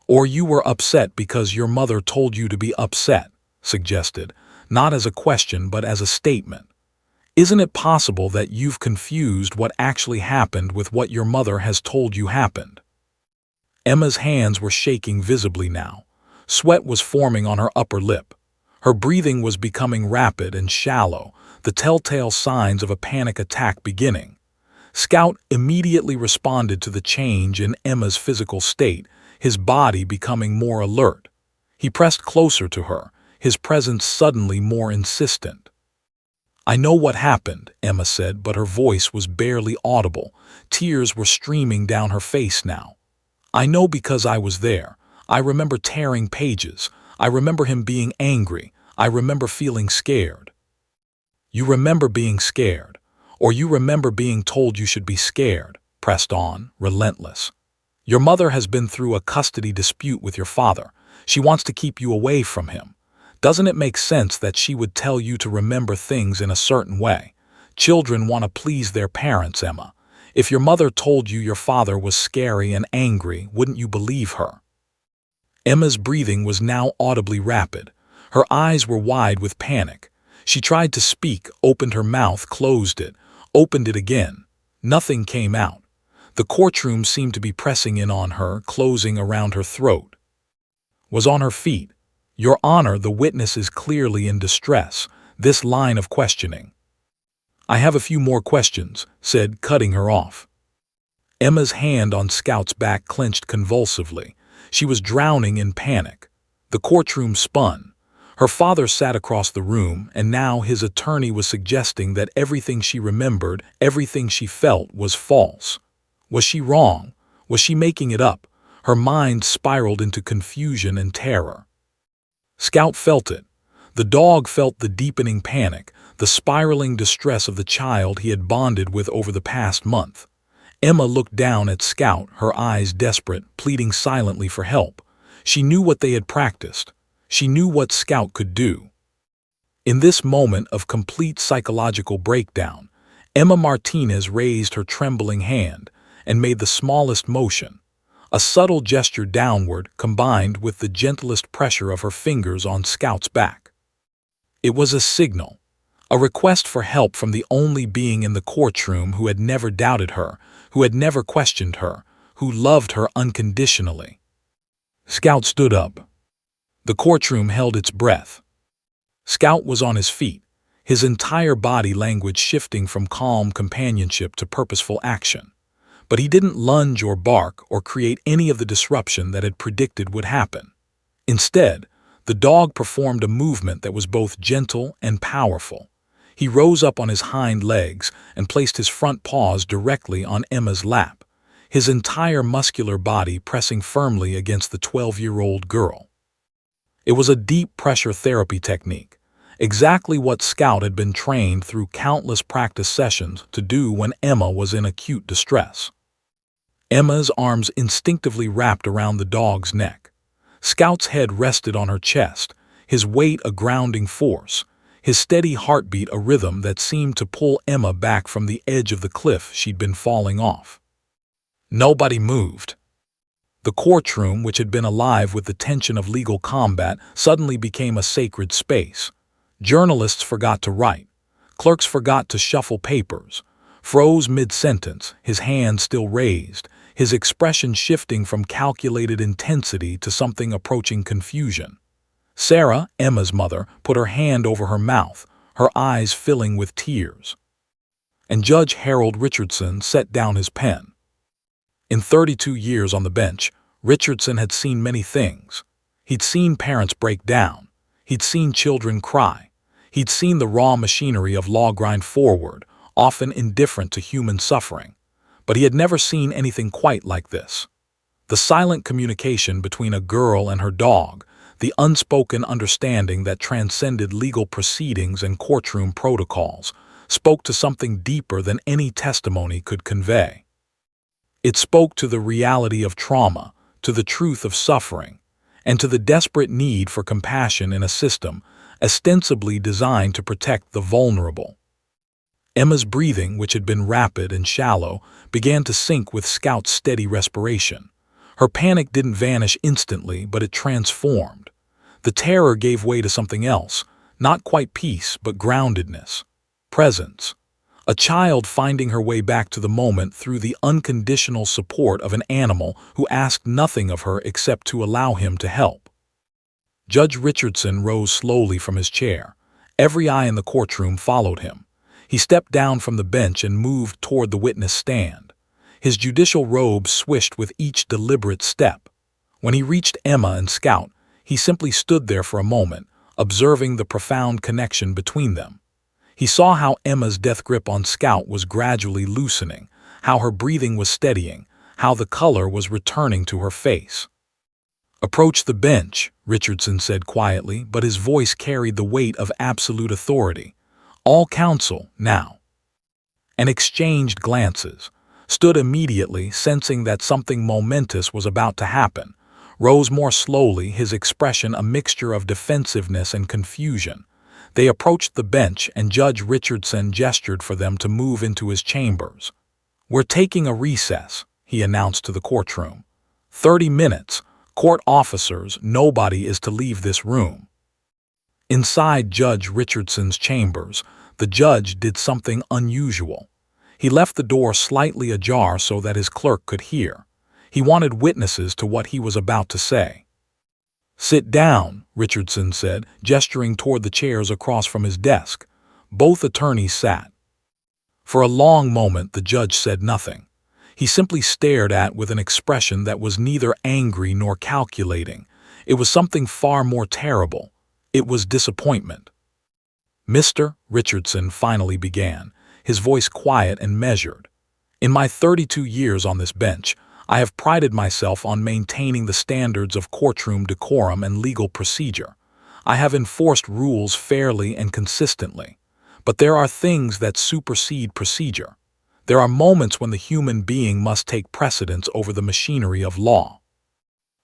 A: Or you were upset because your mother told you to be upset, suggested, not as a question but as a statement. Isn't it possible that you've confused what actually happened with what your mother has told you happened? Emma's hands were shaking visibly now. Sweat was forming on her upper lip. Her breathing was becoming rapid and shallow, the telltale signs of a panic attack beginning. Scout immediately responded to the change in Emma's physical state, his body becoming more alert. He pressed closer to her, his presence suddenly more insistent. I know what happened, Emma said, but her voice was barely audible. Tears were streaming down her face now. I know because I was there. I remember tearing pages. I remember him being angry. I remember feeling scared. You remember being scared, or you remember being told you should be scared, pressed on, relentless. Your mother has been through a custody dispute with your father. She wants to keep you away from him. Doesn't it make sense that she would tell you to remember things in a certain way? Children want to please their parents, Emma. If your mother told you your father was scary and angry, wouldn't you believe her? Emma's breathing was now audibly rapid. Her eyes were wide with panic. She tried to speak, opened her mouth, closed it, opened it again. Nothing came out. The courtroom seemed to be pressing in on her, closing around her throat. Was on her feet. Your Honor, the witness is clearly in distress. This line of questioning. I have a few more questions, said, cutting her off. Emma's hand on Scout's back clenched convulsively. She was drowning in panic. The courtroom spun. Her father sat across the room, and now his attorney was suggesting that everything she remembered, everything she felt, was false. Was she wrong? Was she making it up? Her mind spiraled into confusion and terror. Scout felt it. The dog felt the deepening panic, the spiraling distress of the child he had bonded with over the past month. Emma looked down at Scout, her eyes desperate, pleading silently for help. She knew what they had practiced. She knew what Scout could do. In this moment of complete psychological breakdown, Emma Martinez raised her trembling hand and made the smallest motion, a subtle gesture downward combined with the gentlest pressure of her fingers on Scout's back. It was a signal, a request for help from the only being in the courtroom who had never doubted her, who had never questioned her, who loved her unconditionally. Scout stood up. The courtroom held its breath. Scout was on his feet, his entire body language shifting from calm companionship to purposeful action. But he didn't lunge or bark or create any of the disruption that had predicted would happen. Instead, the dog performed a movement that was both gentle and powerful. He rose up on his hind legs and placed his front paws directly on Emma's lap, his entire muscular body pressing firmly against the 12-year-old girl. It was a deep pressure therapy technique, exactly what Scout had been trained through countless practice sessions to do when Emma was in acute distress. Emma's arms instinctively wrapped around the dog's neck. Scout's head rested on her chest, his weight a grounding force, his steady heartbeat a rhythm that seemed to pull Emma back from the edge of the cliff she'd been falling off. Nobody moved. The courtroom, which had been alive with the tension of legal combat, suddenly became a sacred space. Journalists forgot to write. Clerks forgot to shuffle papers. Froze mid-sentence, his hand still raised, his expression shifting from calculated intensity to something approaching confusion. Sarah, Emma's mother, put her hand over her mouth, her eyes filling with tears. And Judge Harold Richardson set down his pen. In 32 years on the bench, Richardson had seen many things. He'd seen parents break down. He'd seen children cry. He'd seen the raw machinery of law grind forward, often indifferent to human suffering. But he had never seen anything quite like this. The silent communication between a girl and her dog, the unspoken understanding that transcended legal proceedings and courtroom protocols, spoke to something deeper than any testimony could convey. It spoke to the reality of trauma, to the truth of suffering, and to the desperate need for compassion in a system ostensibly designed to protect the vulnerable. Emma's breathing, which had been rapid and shallow, began to sync with Scout's steady respiration. Her panic didn't vanish instantly, but it transformed. The terror gave way to something else, not quite peace, but groundedness, presence. A child finding her way back to the moment through the unconditional support of an animal who asked nothing of her except to allow him to help. Judge Richardson rose slowly from his chair. Every eye in the courtroom followed him. He stepped down from the bench and moved toward the witness stand. His judicial robe swished with each deliberate step. When he reached Emma and Scout, he simply stood there for a moment, observing the profound connection between them. He saw how Emma's death grip on Scout was gradually loosening, how her breathing was steadying, how the color was returning to her face. "Approach the bench," Richardson said quietly, but his voice carried the weight of absolute authority. "All counsel, now." And exchanged glances, stood immediately, sensing that something momentous was about to happen, rose more slowly, his expression a mixture of defensiveness and confusion. They approached the bench, and Judge Richardson gestured for them to move into his chambers. "We're taking a recess," he announced to the courtroom. 30 minutes. Court officers, nobody is to leave this room." Inside Judge Richardson's chambers, the judge did something unusual. He left the door slightly ajar so that his clerk could hear. He wanted witnesses to what he was about to say. "Sit down," Richardson said, gesturing toward the chairs across from his desk. Both attorneys sat. For a long moment the judge said nothing. He simply stared with an expression that was neither angry nor calculating. It was something far more terrible. It was disappointment. "Mr. Richardson," finally began, his voice quiet and measured. "In my 32 years on this bench, I have prided myself on maintaining the standards of courtroom decorum and legal procedure. I have enforced rules fairly and consistently. But there are things that supersede procedure. There are moments when the human being must take precedence over the machinery of law."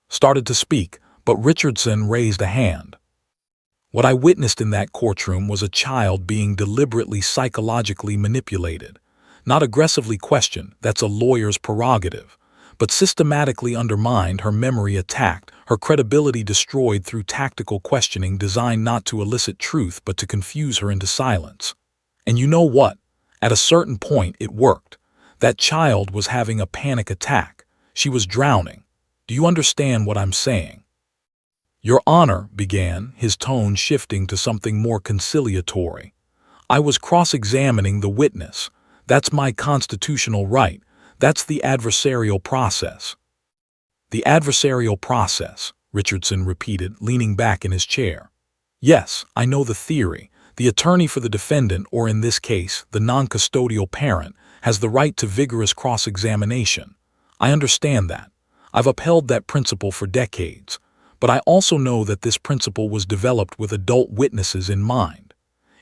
A: Started to speak, but Richardson raised a hand. What I witnessed in that courtroom was a child being deliberately psychologically manipulated, not aggressively questioned, that's a lawyer's prerogative, but systematically undermined, her memory attacked, her credibility destroyed through tactical questioning designed not to elicit truth but to confuse her into silence. And you know what? At a certain point, it worked. That child was having a panic attack. She was drowning. Do you understand what I'm saying? Your Honor, began, his tone shifting to something more conciliatory. I was cross-examining the witness. That's my constitutional right. That's the adversarial process. The adversarial process, Richardson repeated, leaning back in his chair. Yes, I know the theory. The attorney for the defendant, or in this case, the non-custodial parent, has the right to vigorous cross-examination. I understand that. I've upheld that principle for decades. But I also know that this principle was developed with adult witnesses in mind.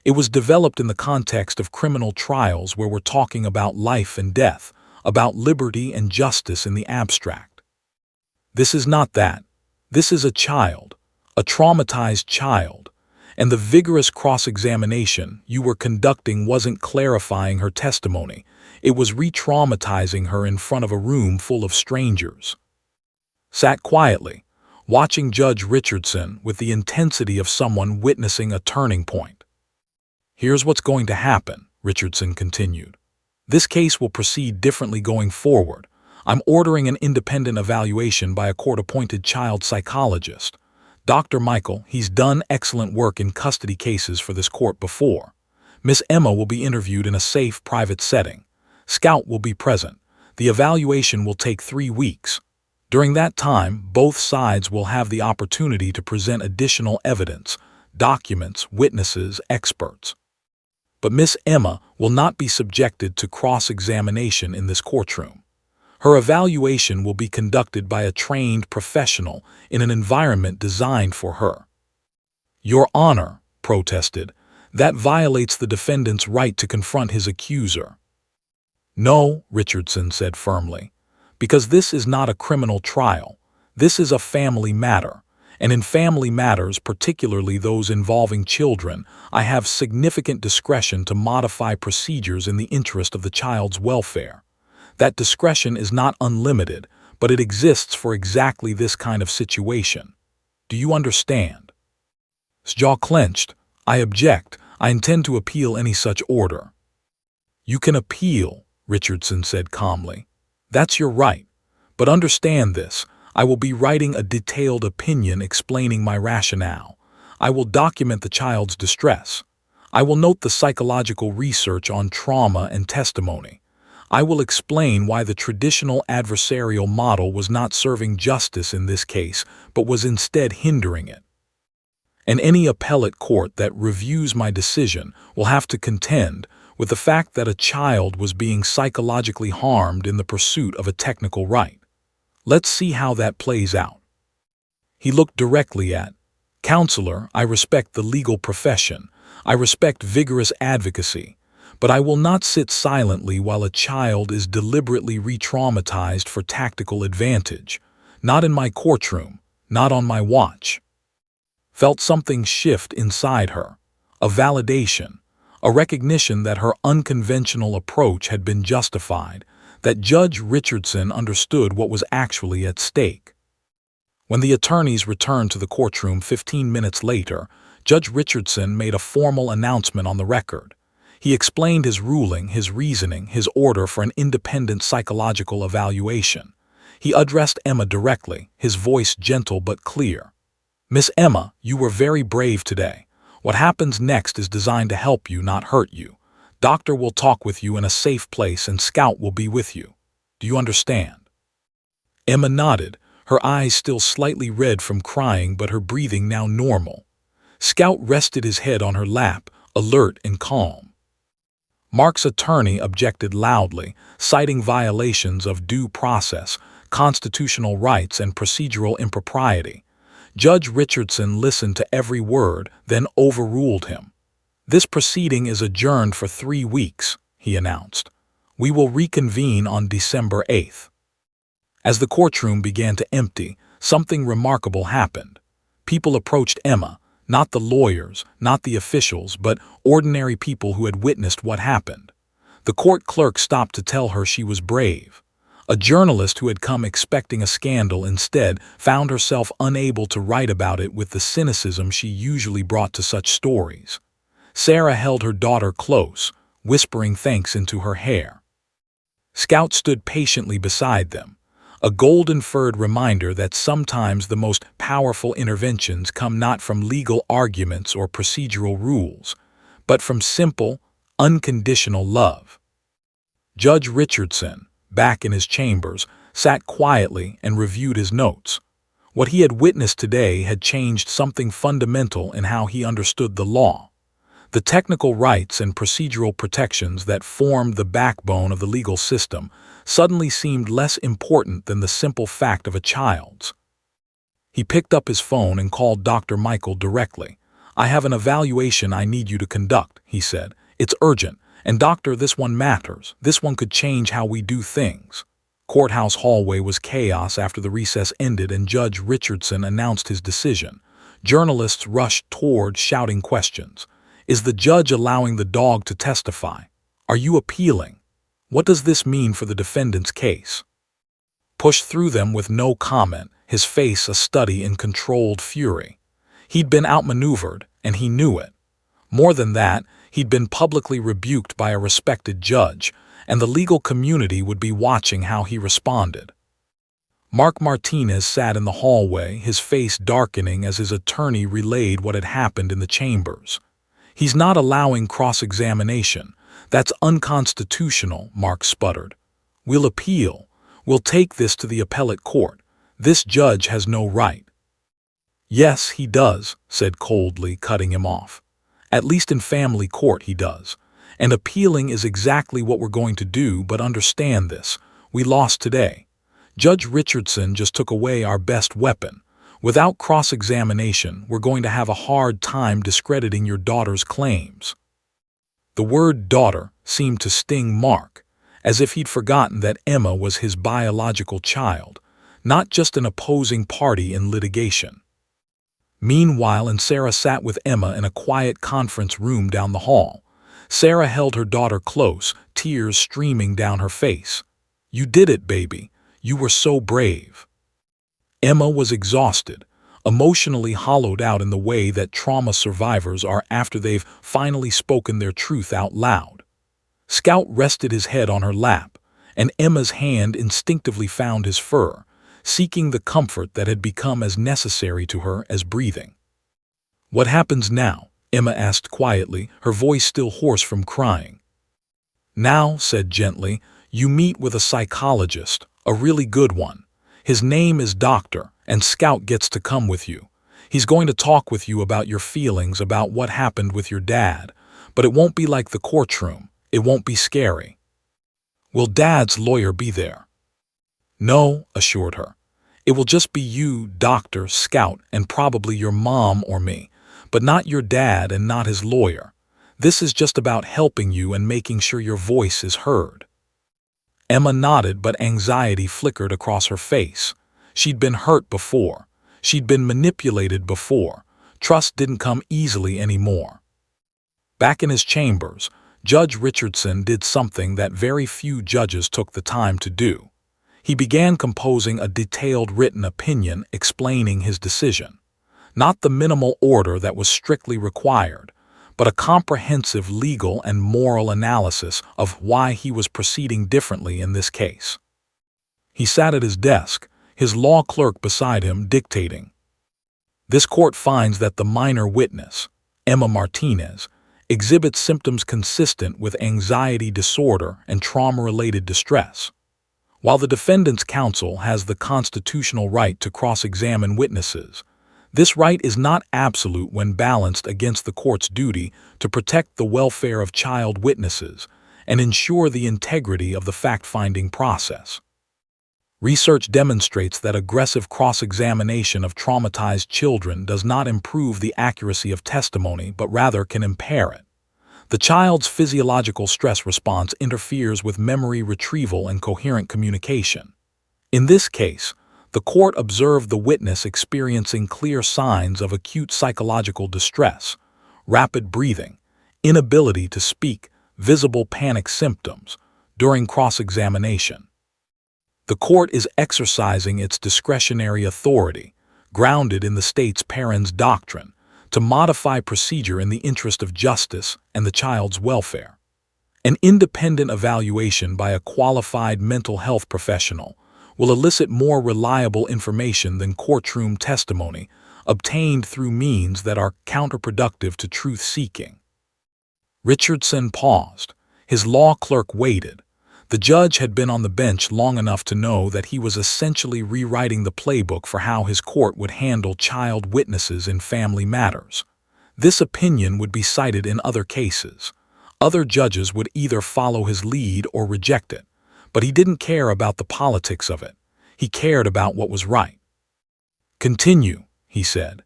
A: It was developed in the context of criminal trials where we're talking about life and death, about liberty and justice in the abstract. This is not that. This is a child, a traumatized child, and the vigorous cross-examination you were conducting wasn't clarifying her testimony. It was re-traumatizing her in front of a room full of strangers. Sat quietly, watching Judge Richardson with the intensity of someone witnessing a turning point. Here's what's going to happen, Richardson continued. This case will proceed differently going forward. I'm ordering an independent evaluation by a court-appointed child psychologist. Dr. Michael, he's done excellent work in custody cases for this court before. Miss Emma will be interviewed in a safe, private setting. Scout will be present. The evaluation will take 3 weeks. During that time, both sides will have the opportunity to present additional evidence, documents, witnesses, experts. But Miss Emma will not be subjected to cross-examination in this courtroom. Her evaluation will be conducted by a trained professional in an environment designed for her. Your Honor, protested, that violates the defendant's right to confront his accuser. No, Richardson said firmly. Because this is not a criminal trial. This is a family matter, and in family matters, particularly those involving children, I have significant discretion to modify procedures in the interest of the child's welfare. That discretion is not unlimited, but it exists for exactly this kind of situation. Do you understand? His jaw clenched. I object. I intend to appeal any such order. You can appeal, Richardson said calmly. That's your right. But understand this, I will be writing a detailed opinion explaining my rationale. I will document the child's distress. I will note the psychological research on trauma and testimony. I will explain why the traditional adversarial model was not serving justice in this case, but was instead hindering it. And any appellate court that reviews my decision will have to contend with the fact that a child was being psychologically harmed in the pursuit of a technical right. Let's see how that plays out. He looked directly at, Counselor, I respect the legal profession. I respect vigorous advocacy. But I will not sit silently while a child is deliberately re-traumatized for tactical advantage. Not in my courtroom, not on my watch. Felt something shift inside her, a validation, a recognition that her unconventional approach had been justified, that Judge Richardson understood what was actually at stake. When the attorneys returned to the courtroom 15 minutes later, Judge Richardson made a formal announcement on the record. He explained his ruling, his reasoning, his order for an independent psychological evaluation. He addressed Emma directly, his voice gentle but clear. Miss Emma, you were very brave today. What happens next is designed to help you, not hurt you. Doctor will talk with you in a safe place and Scout will be with you. Do you understand? Emma nodded, her eyes still slightly red from crying but her breathing now normal. Scout rested his head on her lap, alert and calm. Mark's attorney objected loudly, citing violations of due process, constitutional rights, and procedural impropriety. Judge Richardson listened to every word, then overruled him. This proceeding is adjourned for 3 weeks, he announced. We will reconvene on December 8th. As the courtroom began to empty, something remarkable happened. People approached Emma, Not the lawyers, not the officials, but ordinary people who had witnessed what happened. The court clerk stopped to tell her she was brave. A journalist who had come expecting a scandal instead found herself unable to write about it with the cynicism she usually brought to such stories. Sarah held her daughter close, whispering thanks into her hair. Scout stood patiently beside them, a golden-furred reminder that sometimes the most powerful interventions come not from legal arguments or procedural rules, but from simple, unconditional love. Judge Richardson, back in his chambers, sat quietly and reviewed his notes. What he had witnessed today had changed something fundamental in how he understood the law. The technical rights and procedural protections that formed the backbone of the legal system suddenly seemed less important than the simple fact of a child's. He picked up his phone and called Dr. Michael directly. "I have an evaluation I need you to conduct," he said. "It's urgent. And doctor, this one matters. This one could change how we do things." Courthouse hallway was chaos after the recess ended and Judge Richardson announced his decision. Journalists rushed toward, shouting questions. Is the judge allowing the dog to testify? Are you appealing? What does this mean for the defendant's case? Pushed through them with no comment, his face a study in controlled fury. He'd been outmaneuvered, and he knew it. More than that, he'd been publicly rebuked by a respected judge, and the legal community would be watching how he responded. Mark Martinez sat in the hallway, his face darkening as his attorney relayed what had happened in the chambers. "He's not allowing cross-examination. That's unconstitutional," Mark sputtered. "We'll appeal. We'll take this to the appellate court. This judge has no right." "Yes, he does," said coldly, cutting him off. "At least in family court he does. And appealing is exactly what we're going to do, but understand this. We lost today. Judge Richardson just took away our best weapon. Without cross-examination, we're going to have a hard time discrediting your daughter's claims." The word daughter seemed to sting Mark, as if he'd forgotten that Emma was his biological child, not just an opposing party in litigation. Meanwhile, Sarah sat with Emma in a quiet conference room down the hall. Sarah held her daughter close, tears streaming down her face. "You did it, baby. You were so brave." Emma was exhausted, emotionally hollowed out in the way that trauma survivors are after they've finally spoken their truth out loud. Scout rested his head on her lap, and Emma's hand instinctively found his fur, seeking the comfort that had become as necessary to her as breathing. "What happens now?" Emma asked quietly, her voice still hoarse from crying. "Now," said gently, "you meet with a psychologist, a really good one. His name is Doctor, and Scout gets to come with you. He's going to talk with you about your feelings about what happened with your dad, but it won't be like the courtroom. It won't be scary." "Will Dad's lawyer be there?" "No," assured her. "It will just be you, Doctor, Scout, and probably your mom or me, but not your dad and not his lawyer. This is just about helping you and making sure your voice is heard." Emma nodded, but anxiety flickered across her face. She'd been hurt before. She'd been manipulated before. Trust didn't come easily anymore. Back in his chambers, Judge Richardson did something that very few judges took the time to do. He began composing a detailed written opinion explaining his decision. Not the minimal order that was strictly required, but a comprehensive legal and moral analysis of why he was proceeding differently in this case. He sat at his desk, his law clerk beside him dictating. "This court finds that the minor witness, Emma Martinez, exhibits symptoms consistent with anxiety disorder and trauma-related distress. While the defendant's counsel has the constitutional right to cross-examine witnesses, this right is not absolute when balanced against the court's duty to protect the welfare of child witnesses and ensure the integrity of the fact-finding process. Research demonstrates that aggressive cross-examination of traumatized children does not improve the accuracy of testimony but rather can impair it. The child's physiological stress response interferes with memory retrieval and coherent communication. In this case, The court observed the witness experiencing clear signs of acute psychological distress, rapid breathing, inability to speak, visible panic symptoms during cross-examination. The court is exercising its discretionary authority, grounded in the state's parents' doctrine, to modify procedure in the interest of justice and the child's welfare. An independent evaluation by a qualified mental health professional will elicit more reliable information than courtroom testimony obtained through means that are counterproductive to truth-seeking. Richardson paused. His law clerk waited. The judge had been on the bench long enough to know that he was essentially rewriting the playbook for how his court would handle child witnesses in family matters. This opinion would be cited in other cases. Other judges would either follow his lead or reject it, but he didn't care about the politics of it. He cared about what was right. "Continue," he said.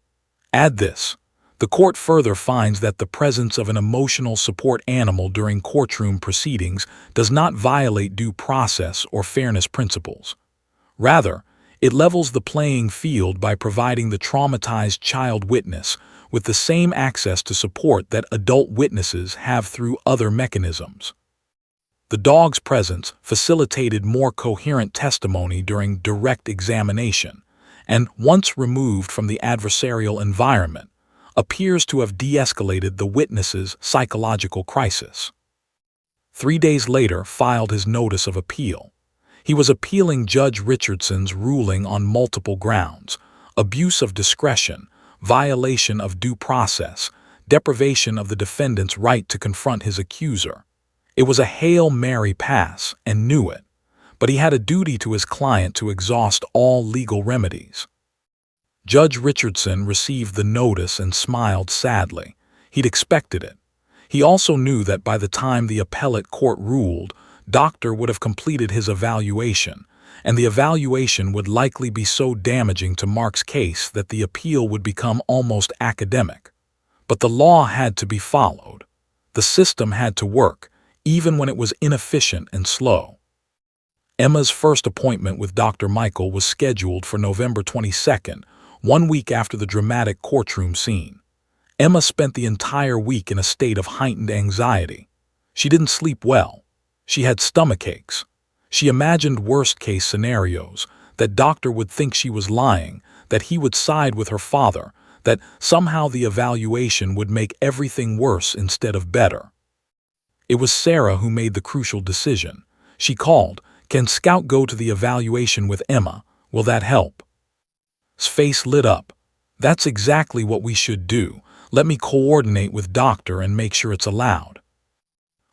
A: "Add this. The court further finds that the presence of an emotional support animal during courtroom proceedings does not violate due process or fairness principles. Rather, it levels the playing field by providing the traumatized child witness with the same access to support that adult witnesses have through other mechanisms." The dog's presence facilitated more coherent testimony during direct examination, and once removed from the adversarial environment, appears to have de-escalated the witness's psychological crisis. 3 days later, filed his notice of appeal. He was appealing Judge Richardson's ruling on multiple grounds: abuse of discretion, violation of due process, deprivation of the defendant's right to confront his accuser. It was a Hail Mary pass, and knew it, but he had a duty to his client to exhaust all legal remedies. Judge Richardson received the notice and smiled sadly. He'd expected it. He also knew that by the time the appellate court ruled, Doctor would have completed his evaluation, and the evaluation would likely be so damaging to Mark's case that the appeal would become almost academic. But the law had to be followed. The system had to work, even when it was inefficient and slow. Emma's first appointment with Dr. Michael was scheduled for November 22nd, 1 week after the dramatic courtroom scene. Emma spent the entire week in a state of heightened anxiety. She didn't sleep well. She had stomach aches. She imagined worst-case scenarios, that Doctor would think she was lying, that he would side with her father, that somehow the evaluation would make everything worse instead of better. It was Sarah who made the crucial decision. She called, "Can Scout go to the evaluation with Emma? Will that help?" His face lit up. "That's exactly what we should do. Let me coordinate with Doctor and make sure it's allowed."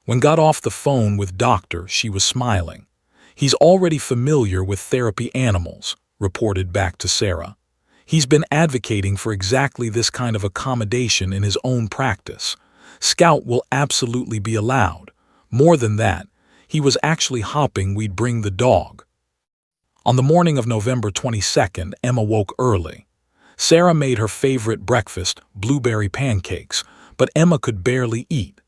A: When got off the phone with Doctor, she was smiling. "He's already familiar with therapy animals," reported back to Sarah. "He's been advocating for exactly this kind of accommodation in his own practice. Scout will absolutely be allowed. More than that, he was actually hoping we'd bring the dog." On the morning of November 22nd, Emma woke early. Sarah made her favorite breakfast, blueberry pancakes, but Emma could barely eat.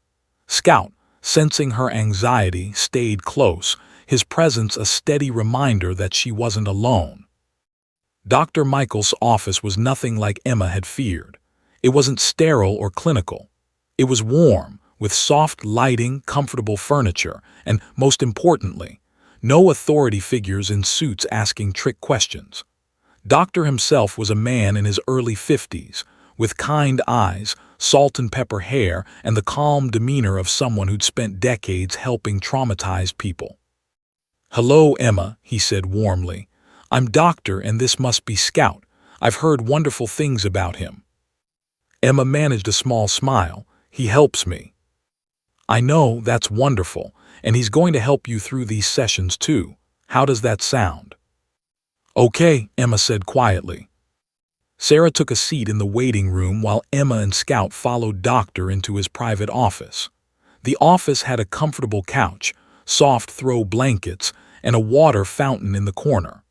A: Scout, sensing her anxiety, stayed close, his presence a steady reminder that she wasn't alone. Dr. Michael's office was nothing like Emma had feared. It wasn't sterile or clinical. It was warm, with soft lighting, comfortable furniture, and, most importantly, no authority figures in suits asking trick questions. Doctor himself was a man in his early 50s, with kind eyes, salt and pepper hair, and the calm demeanor of someone who'd spent decades helping traumatized people. "Hello, Emma," he said warmly. "I'm Doctor, and this must be Scout. I've heard wonderful things about him." Emma managed a small smile. "He helps me." "I know, that's wonderful, and he's going to help you through these sessions too. How does that sound?" "Okay," Emma said quietly. Sarah took a seat in the waiting room while Emma and Scout followed Doctor into his private office. The office had a comfortable couch, soft throw blankets, and a water fountain in the corner.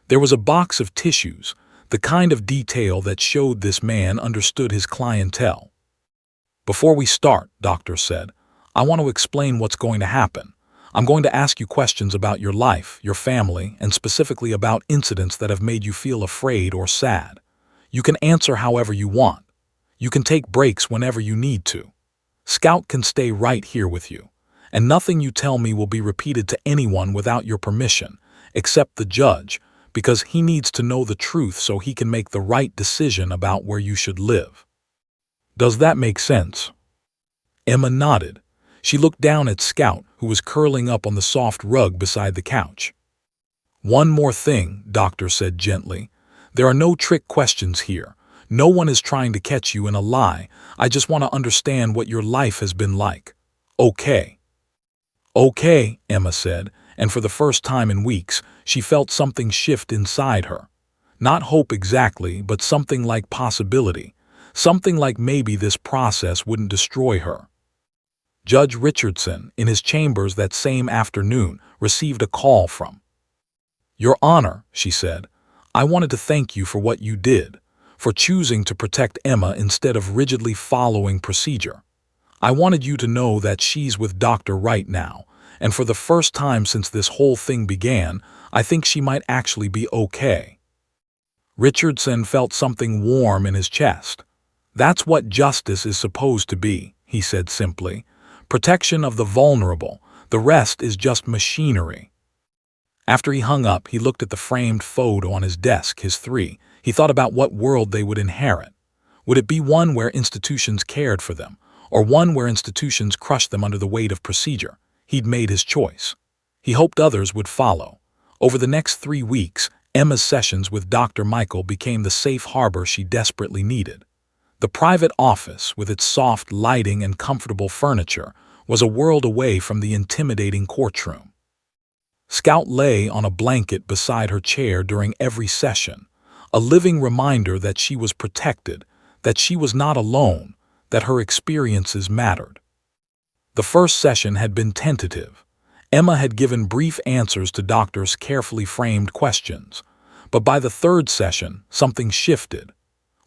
A: There was a box of tissues, the kind of detail that showed this man understood his clientele. "Before we start," Doctor said, "I want to explain what's going to happen. I'm going to ask you questions about your life, your family, and specifically about incidents that have made you feel afraid or sad. You can answer however you want. You can take breaks whenever you need to. Scout can stay right here with you, and nothing you tell me will be repeated to anyone without your permission, except the judge, because he needs to know the truth so he can make the right decision about where you should live. Does that make sense? Emma nodded. She looked down at Scout, who was curling up on the soft rug beside the couch. One more thing, Doctor said gently. There are no trick questions here. No one is trying to catch you in a lie. I just want to understand what your life has been like. Okay. Okay, Emma said, and for the first time in weeks, she felt something shift inside her. Not hope exactly, but something like possibility. Something like maybe this process wouldn't destroy her. Judge Richardson, in his chambers that same afternoon, received a call from. Your Honor, she said, I wanted to thank you for what you did, for choosing to protect Emma instead of rigidly following procedure. I wanted you to know that she's with Dr. Wright now, and for the first time since this whole thing began, I think she might actually be okay. Richardson felt something warm in his chest. That's what justice is supposed to be, he said simply. Protection of the vulnerable. The rest is just machinery. After he hung up, he looked at the framed photo on his desk, his three. He thought about what world they would inherit. Would it be one where institutions cared for them, or one where institutions crushed them under the weight of procedure? He'd made his choice. He hoped others would follow. Over the next 3 weeks, Emma's sessions with Dr. Michael became the safe harbor she desperately needed. The private office, with its soft lighting and comfortable furniture, was a world away from the intimidating courtroom. Scout lay on a blanket beside her chair during every session, a living reminder that she was protected, that she was not alone, that her experiences mattered. The first session had been tentative. Emma had given brief answers to Doctor's carefully framed questions, but by the third session, something shifted.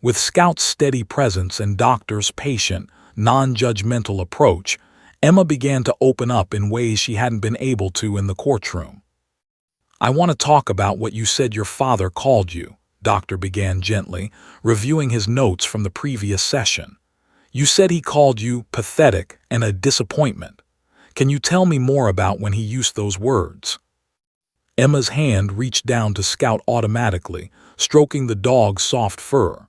A: With Scout's steady presence and Doctor's patient, non-judgmental approach, Emma began to open up in ways she hadn't been able to in the courtroom. I want to talk about what you said your father called you, Doctor began gently, reviewing his notes from the previous session. You said he called you pathetic and a disappointment. Can you tell me more about when he used those words? Emma's hand reached down to Scout automatically, stroking the dog's soft fur.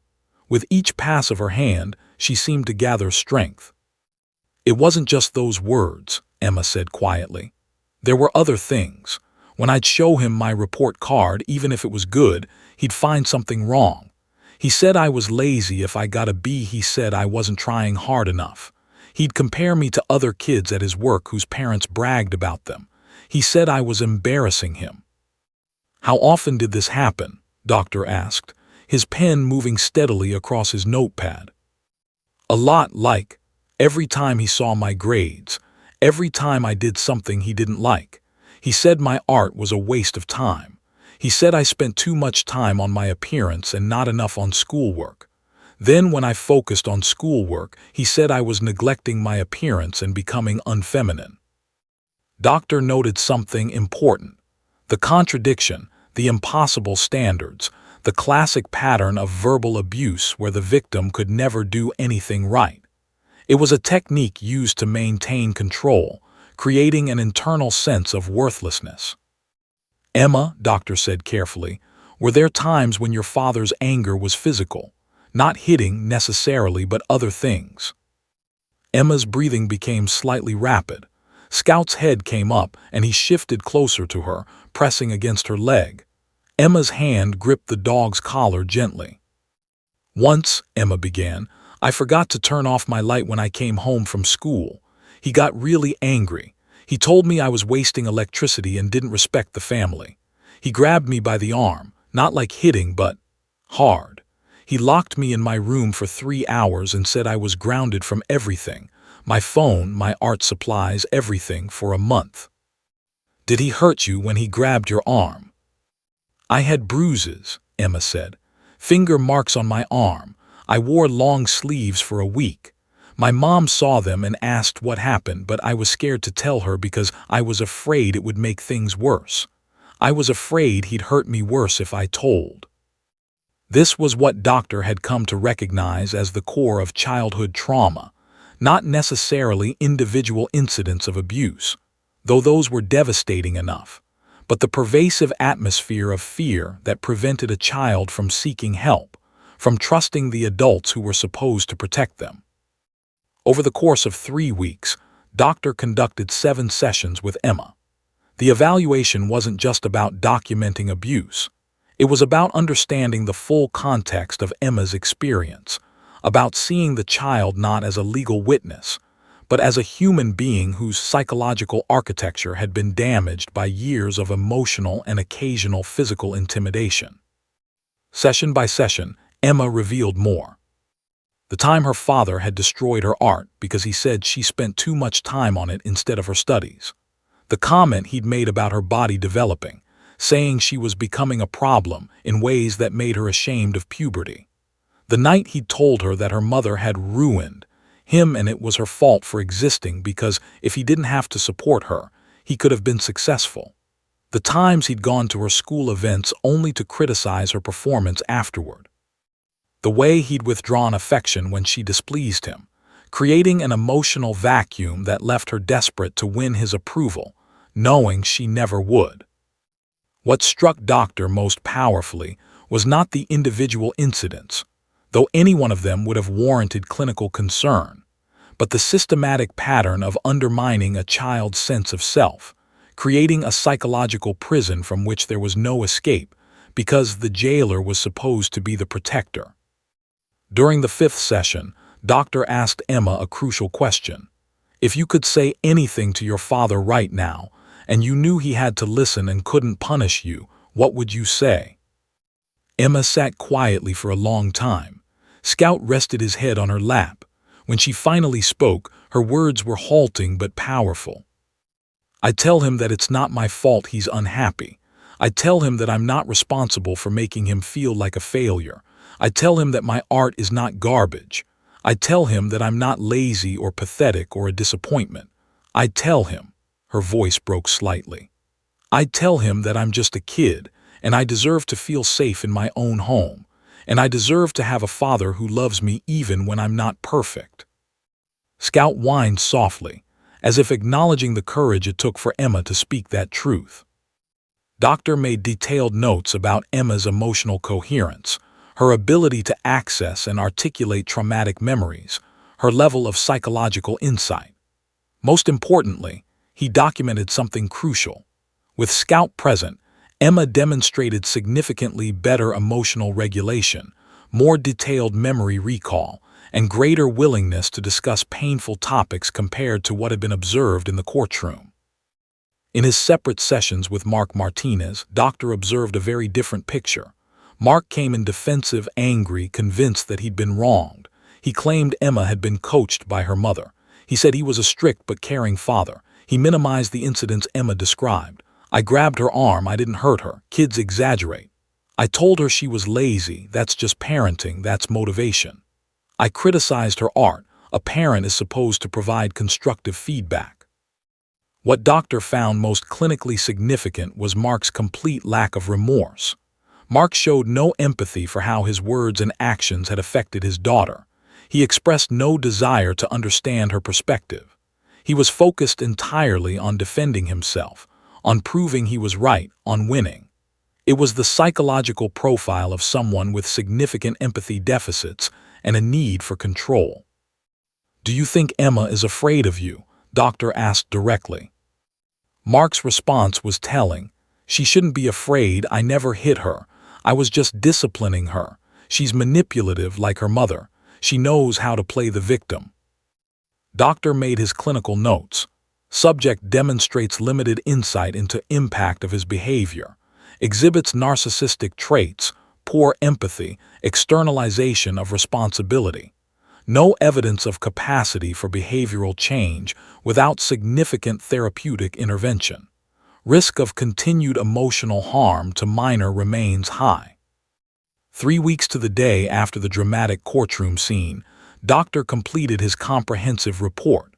A: With each pass of her hand, she seemed to gather strength. It wasn't just those words, Emma said quietly. There were other things. When I'd show him my report card, even if it was good, he'd find something wrong. He said I was lazy if I got a B. He said I wasn't trying hard enough. He'd compare me to other kids at his work whose parents bragged about them. He said I was embarrassing him. How often did this happen? Doctor asked, his pen moving steadily across his notepad. A lot, like every time he saw my grades, every time I did something he didn't like. He said my art was a waste of time. He said I spent too much time on my appearance and not enough on schoolwork. Then when I focused on schoolwork, he said I was neglecting my appearance and becoming unfeminine. Doctor noted something important. The contradiction, the impossible standards, the classic pattern of verbal abuse where the victim could never do anything right. It was a technique used to maintain control, creating an internal sense of worthlessness. Emma, Doctor said carefully, were there times when your father's anger was physical, not hitting necessarily but other things? Emma's breathing became slightly rapid. Scout's head came up and he shifted closer to her, pressing against her leg. Emma's hand gripped the dog's collar gently. Once, Emma began, I forgot to turn off my light when I came home from school. He got really angry. He told me I was wasting electricity and didn't respect the family. He grabbed me by the arm, not like hitting, but hard. He locked me in my room for 3 hours and said I was grounded from everything, my phone, my art supplies, everything, for a month. Did he hurt you when he grabbed your arm? I had bruises, Emma said. Finger marks on my arm. I wore long sleeves for a week. My mom saw them and asked what happened, but I was scared to tell her because I was afraid it would make things worse. I was afraid he'd hurt me worse if I told. This was what Doctor had come to recognize as the core of childhood trauma, not necessarily individual incidents of abuse, though those were devastating enough, but the pervasive atmosphere of fear that prevented a child from seeking help, from trusting the adults who were supposed to protect them. Over the course of 3 weeks, Doctor conducted 7 sessions with Emma. The evaluation wasn't just about documenting abuse. It was about understanding the full context of Emma's experience, about seeing the child not as a legal witness, but as a human being whose psychological architecture had been damaged by years of emotional and occasional physical intimidation. Session by session, Emma revealed more. The time her father had destroyed her art because he said she spent too much time on it instead of her studies. The comment he'd made about her body developing, saying she was becoming a problem in ways that made her ashamed of puberty. The night he'd told her that her mother had ruined him and it was her fault for existing because if he didn't have to support her, he could have been successful. The times he'd gone to her school events only to criticize her performance afterward. The way he'd withdrawn affection when she displeased him, creating an emotional vacuum that left her desperate to win his approval, knowing she never would. What struck Doctor most powerfully was not the individual incidents, though any one of them would have warranted clinical concern, but the systematic pattern of undermining a child's sense of self, creating a psychological prison from which there was no escape because the jailer was supposed to be the protector. During the 5th session, Doctor asked Emma a crucial question. If you could say anything to your father right now, and you knew he had to listen and couldn't punish you, what would you say? Emma sat quietly for a long time. Scout rested his head on her lap. When she finally spoke, her words were halting but powerful. I tell him that it's not my fault he's unhappy. I tell him that I'm not responsible for making him feel like a failure. I tell him that my art is not garbage. I tell him that I'm not lazy or pathetic or a disappointment. I tell him, her voice broke slightly. I tell him that I'm just a kid, and I deserve to feel safe in my own home, and I deserve to have a father who loves me even when I'm not perfect. Scout whined softly, as if acknowledging the courage it took for Emma to speak that truth. Doctor made detailed notes about Emma's emotional coherence, her ability to access and articulate traumatic memories, her level of psychological insight. Most importantly, he documented something crucial. With Scout present, Emma demonstrated significantly better emotional regulation, more detailed memory recall, and greater willingness to discuss painful topics compared to what had been observed in the courtroom. In his separate sessions with Mark Martinez, Doctor observed a very different picture. Mark came in defensive, angry, convinced that he'd been wronged. He claimed Emma had been coached by her mother. He said he was a strict but caring father. He minimized the incidents Emma described. I grabbed her arm, I didn't hurt her. Kids exaggerate. I told her she was lazy, that's just parenting, that's motivation. I criticized her art. A parent is supposed to provide constructive feedback. What Doctor found most clinically significant was Mark's complete lack of remorse. Mark showed no empathy for how his words and actions had affected his daughter. He expressed no desire to understand her perspective. He was focused entirely on defending himself, on proving he was right, on winning. It was the psychological profile of someone with significant empathy deficits and a need for control. Do you think Emma is afraid of you? Doctor asked directly. Mark's response was telling. She shouldn't be afraid, I never hit her. I was just disciplining her. She's manipulative like her mother. She knows how to play the victim. Doctor made his clinical notes. Subject demonstrates limited insight into impact of his behavior. Exhibits narcissistic traits, poor empathy, externalization of responsibility. No evidence of capacity for behavioral change without significant therapeutic intervention. Risk of continued emotional harm to minor remains high. 3 weeks to the day after the dramatic courtroom scene, Doctor completed his comprehensive report.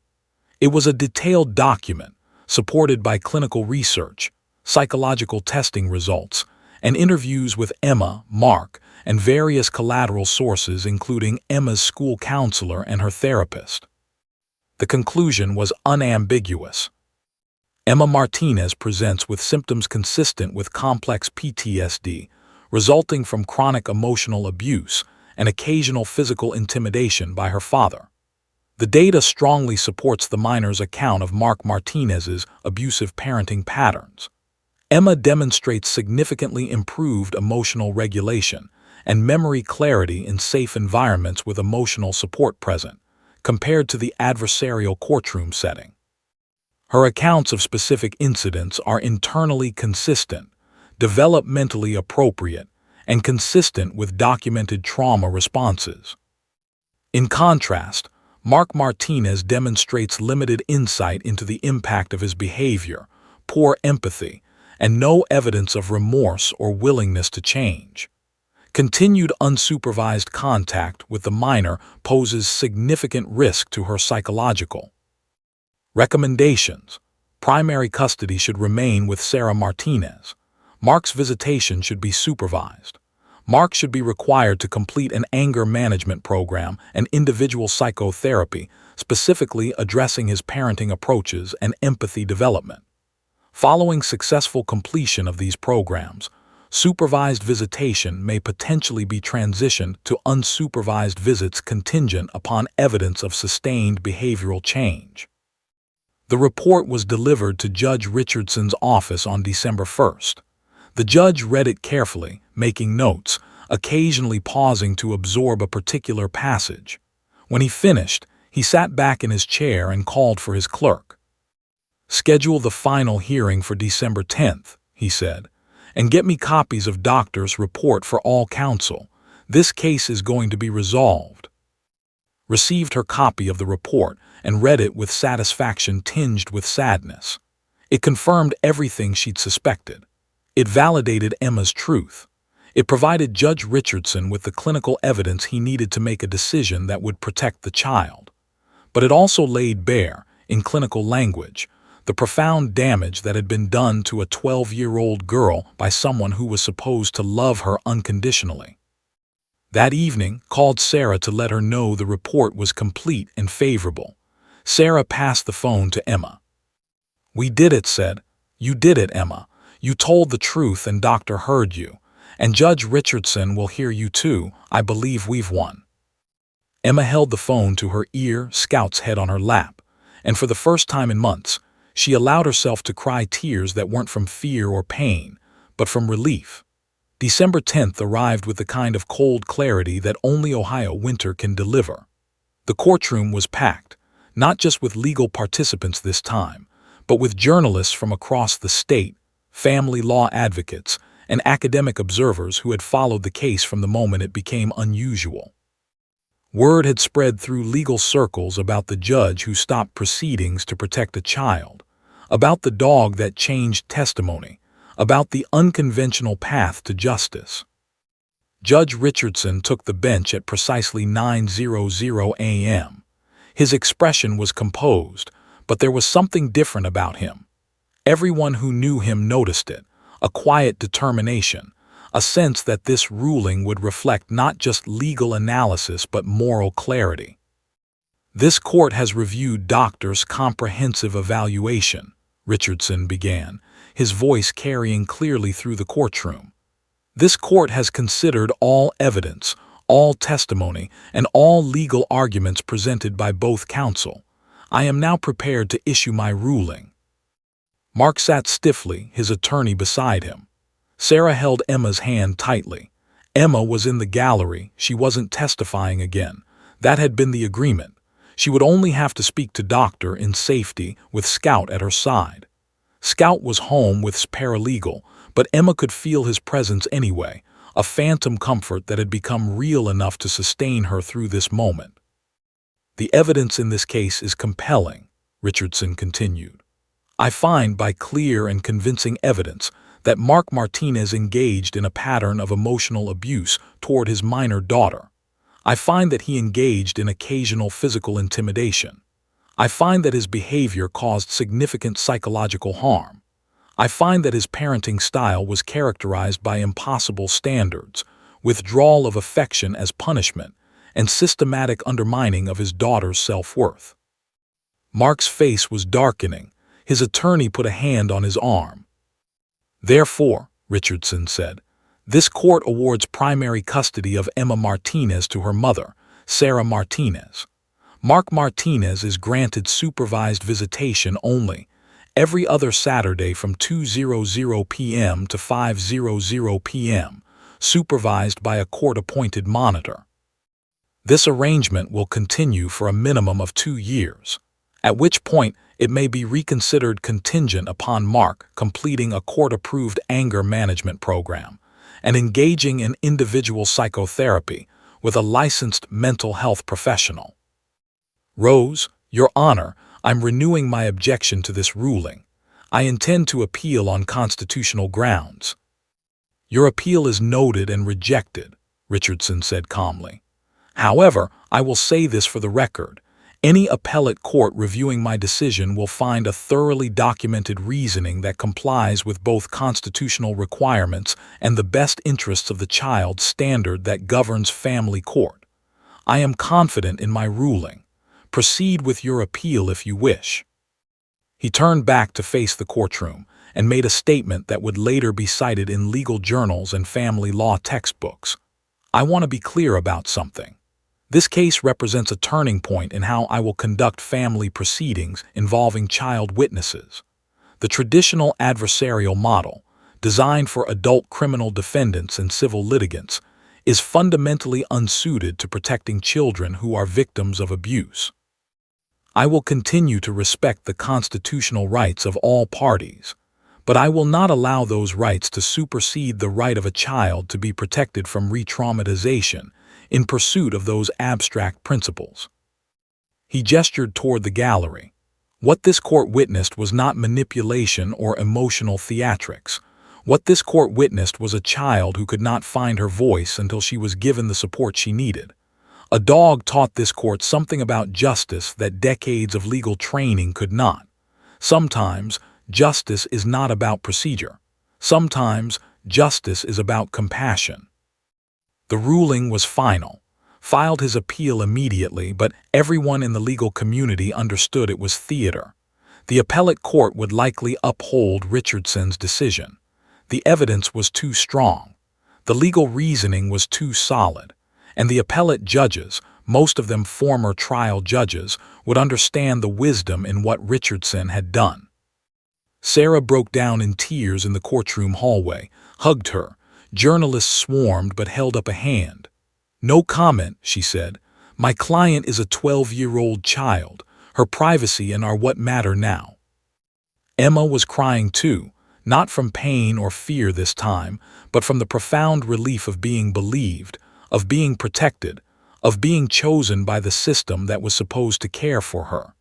A: It was a detailed document, supported by clinical research, psychological testing results, and interviews with Emma, Mark, and various collateral sources including Emma's school counselor and her therapist. The conclusion was unambiguous. Emma Martinez presents with symptoms consistent with complex PTSD, resulting from chronic emotional abuse and occasional physical intimidation by her father. The data strongly supports the minor's account of Mark Martinez's abusive parenting patterns. Emma demonstrates significantly improved emotional regulation and memory clarity in safe environments with emotional support present, compared to the adversarial courtroom setting. Her accounts of specific incidents are internally consistent, developmentally appropriate, and consistent with documented trauma responses. In contrast, Mark Martinez demonstrates limited insight into the impact of his behavior, poor empathy, and no evidence of remorse or willingness to change. Continued unsupervised contact with the minor poses significant risk to her psychological. Recommendations: primary custody should remain with Sarah Martinez. Mark's visitation should be supervised. Mark should be required to complete an anger management program and individual psychotherapy, specifically addressing his parenting approaches and empathy development. Following successful completion of these programs, supervised visitation may potentially be transitioned to unsupervised visits contingent upon evidence of sustained behavioral change. The report was delivered to Judge Richardson's office on December 1st. The judge read it carefully, making notes, occasionally pausing to absorb a particular passage. When he finished, he sat back in his chair and called for his clerk. "Schedule the final hearing for December 10th, he said, "and get me copies of doctor's report for all counsel. This case is going to be resolved." Received her copy of the report and read it with satisfaction tinged with sadness. It confirmed everything she'd suspected. It validated Emma's truth. It provided Judge Richardson with the clinical evidence he needed to make a decision that would protect the child. But it also laid bare, in clinical language, the profound damage that had been done to a 12-year-old girl by someone who was supposed to love her unconditionally. That evening, called Sarah to let her know the report was complete and favorable. Sarah passed the phone to Emma. "We did it," said. "You did it, Emma. You told the truth and Doctor heard you. And Judge Richardson will hear you too. I believe we've won." Emma held the phone to her ear, Scout's head on her lap, and for the first time in months, she allowed herself to cry tears that weren't from fear or pain, but from relief. December 10th arrived with the kind of cold clarity that only Ohio winter can deliver. The courtroom was packed, not just with legal participants this time, but with journalists from across the state, family law advocates, and academic observers who had followed the case from the moment it became unusual. Word had spread through legal circles about the judge who stopped proceedings to protect a child, about the dog that changed testimony, about the unconventional path to justice. Judge Richardson took the bench at precisely 9:00 a.m. His expression was composed, but there was something different about him. Everyone who knew him noticed it, a quiet determination, a sense that this ruling would reflect not just legal analysis but moral clarity. "This court has reviewed Doctor's comprehensive evaluation," Richardson began, his voice carrying clearly through the courtroom. "This court has considered all evidence, all testimony, and all legal arguments presented by both counsel. I am now prepared to issue my ruling." Mark sat stiffly, his attorney beside him. Sarah held Emma's hand tightly. Emma was in the gallery, she wasn't testifying again. That had been the agreement. She would only have to speak to Doctor in safety with Scout at her side. Scout was home with his paralegal, but Emma could feel his presence anyway, a phantom comfort that had become real enough to sustain her through this moment. "The evidence in this case is compelling," Richardson continued. "I find by clear and convincing evidence that Mark Martinez engaged in a pattern of emotional abuse toward his minor daughter. I find that he engaged in occasional physical intimidation. I find that his behavior caused significant psychological harm. I find that his parenting style was characterized by impossible standards, withdrawal of affection as punishment, and systematic undermining of his daughter's self-worth. Mark's face was darkening. His attorney put a hand on his arm. Therefore, Richardson said, this court awards primary custody of Emma Martinez to her mother, Sarah Martinez. Mark Martinez is granted supervised visitation only, every other Saturday from 2:00 p.m. to 5:00 p.m., supervised by a court-appointed monitor. This arrangement will continue for a minimum of 2 years, at which point it may be reconsidered contingent upon Mark completing a court-approved anger management program and engaging in individual psychotherapy with a licensed mental health professional. Rose, Your Honor, I'm renewing my objection to this ruling. I intend to appeal on constitutional grounds. Your appeal is noted and rejected, Richardson said calmly. However, I will say this for the record. Any appellate court reviewing my decision will find a thoroughly documented reasoning that complies with both constitutional requirements and the best interests of the child standard that governs family court. I am confident in my ruling. Proceed with your appeal if you wish. He turned back to face the courtroom and made a statement that would later be cited in legal journals and family law textbooks. I want to be clear about something. This case represents a turning point in how I will conduct family proceedings involving child witnesses. The traditional adversarial model, designed for adult criminal defendants and civil litigants, is fundamentally unsuited to protecting children who are victims of abuse. I will continue to respect the constitutional rights of all parties, but I will not allow those rights to supersede the right of a child to be protected from re-traumatization in pursuit of those abstract principles. He gestured toward the gallery. What this court witnessed was not manipulation or emotional theatrics. What this court witnessed was a child who could not find her voice until she was given the support she needed. A dog taught this court something about justice that decades of legal training could not. Sometimes, justice is not about procedure. Sometimes, justice is about compassion. The ruling was final. Filed his appeal immediately, but everyone in the legal community understood it was theater. The appellate court would likely uphold Richardson's decision. The evidence was too strong. The legal reasoning was too solid. And the appellate judges, most of them former trial judges, would understand the wisdom in what Richardson had done. Sarah broke down in tears in the courtroom hallway, hugged her. Journalists swarmed but held up a hand. No comment, she said. My client is a 12-year-old child. Her privacy and are what matter now. Emma was crying too, not from pain or fear this time, but from the profound relief of being believed, of being protected, of being chosen by the system that was supposed to care for her.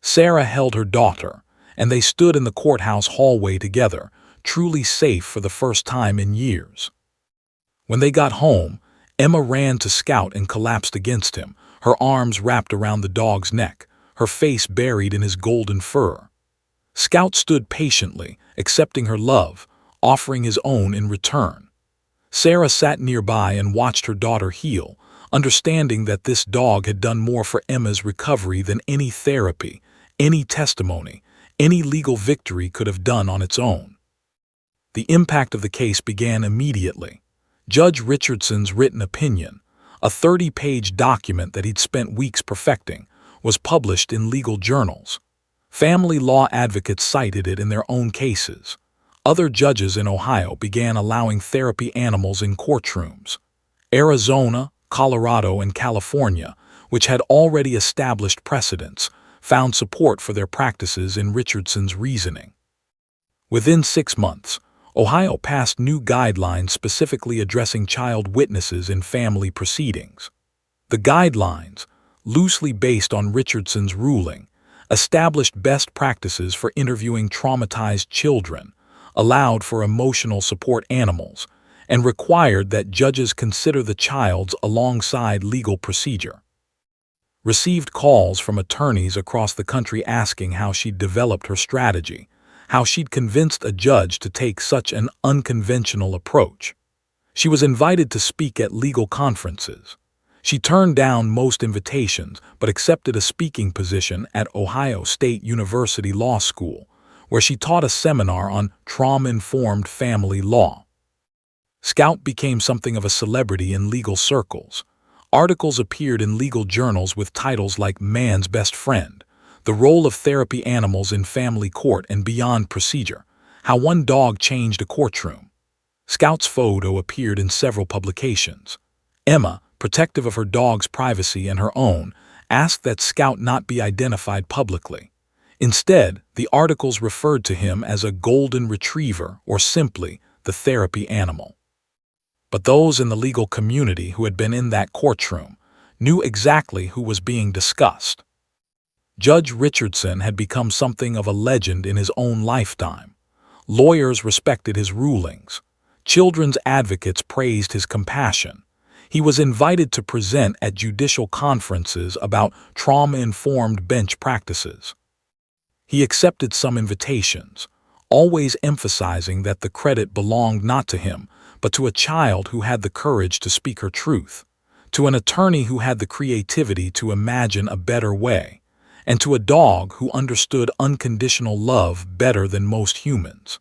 A: Sarah held her daughter, and they stood in the courthouse hallway together, truly safe for the first time in years. When they got home, Emma ran to Scout and collapsed against him, her arms wrapped around the dog's neck, her face buried in his golden fur. Scout stood patiently, accepting her love, offering his own in return. Sarah sat nearby and watched her daughter heal, understanding that this dog had done more for Emma's recovery than any therapy, any testimony, any legal victory could have done on its own. The impact of the case began immediately. Judge Richardson's written opinion, a 30-page document that he'd spent weeks perfecting, was published in legal journals. Family law advocates cited it in their own cases. Other judges in Ohio began allowing therapy animals in courtrooms. Arizona, Colorado, and California, which had already established precedents, found support for their practices in Richardson's reasoning. Within 6 months, Ohio passed new guidelines specifically addressing child witnesses in family proceedings. The guidelines, loosely based on Richardson's ruling, established best practices for interviewing traumatized children, allowed for emotional support animals, and required that judges consider the child's alongside legal procedure. Received calls from attorneys across the country asking how she'd developed her strategy, how she'd convinced a judge to take such an unconventional approach. She was invited to speak at legal conferences. She turned down most invitations but accepted a speaking position at Ohio State University Law School, where she taught a seminar on trauma-informed family law. Scout became something of a celebrity in legal circles. Articles appeared in legal journals with titles like Man's Best Friend, The Role of Therapy Animals in Family Court and Beyond Procedure, How One Dog Changed a Courtroom. Scout's photo appeared in several publications. Emma, protective of her dog's privacy and her own, asked that Scout not be identified publicly. Instead, the articles referred to him as a golden retriever or simply the therapy animal. But those in the legal community who had been in that courtroom knew exactly who was being discussed. Judge Richardson had become something of a legend in his own lifetime. Lawyers respected his rulings. Children's advocates praised his compassion. He was invited to present at judicial conferences about trauma-informed bench practices. He accepted some invitations, always emphasizing that the credit belonged not to him, but to a child who had the courage to speak her truth, to an attorney who had the creativity to imagine a better way, and to a dog who understood unconditional love better than most humans.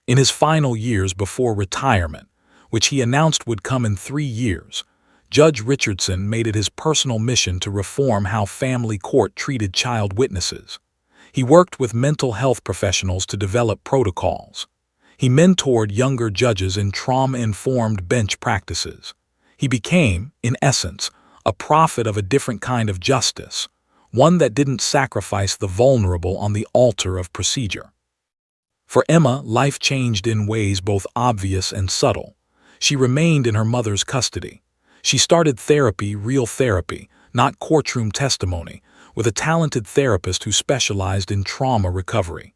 A: In his final years before retirement, which he announced would come in 3 years, Judge Richardson made it his personal mission to reform how family court treated child witnesses. He worked with mental health professionals to develop protocols. He mentored younger judges in trauma-informed bench practices. He became, in essence, a prophet of a different kind of justice, one that didn't sacrifice the vulnerable on the altar of procedure. For Emma, life changed in ways both obvious and subtle. She remained in her mother's custody. She started therapy, real therapy, not courtroom testimony, with a talented therapist who specialized in trauma recovery.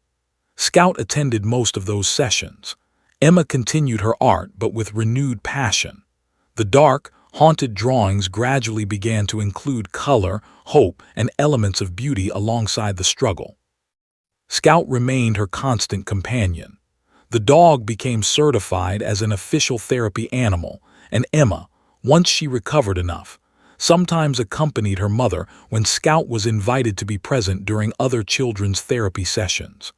A: Scout attended most of those sessions. Emma continued her art, but with renewed passion. The dark, haunted drawings gradually began to include color, hope, and elements of beauty alongside the struggle. Scout remained her constant companion. The dog became certified as an official therapy animal, and Emma, once she recovered enough, sometimes accompanied her mother when Scout was invited to be present during other children's therapy sessions.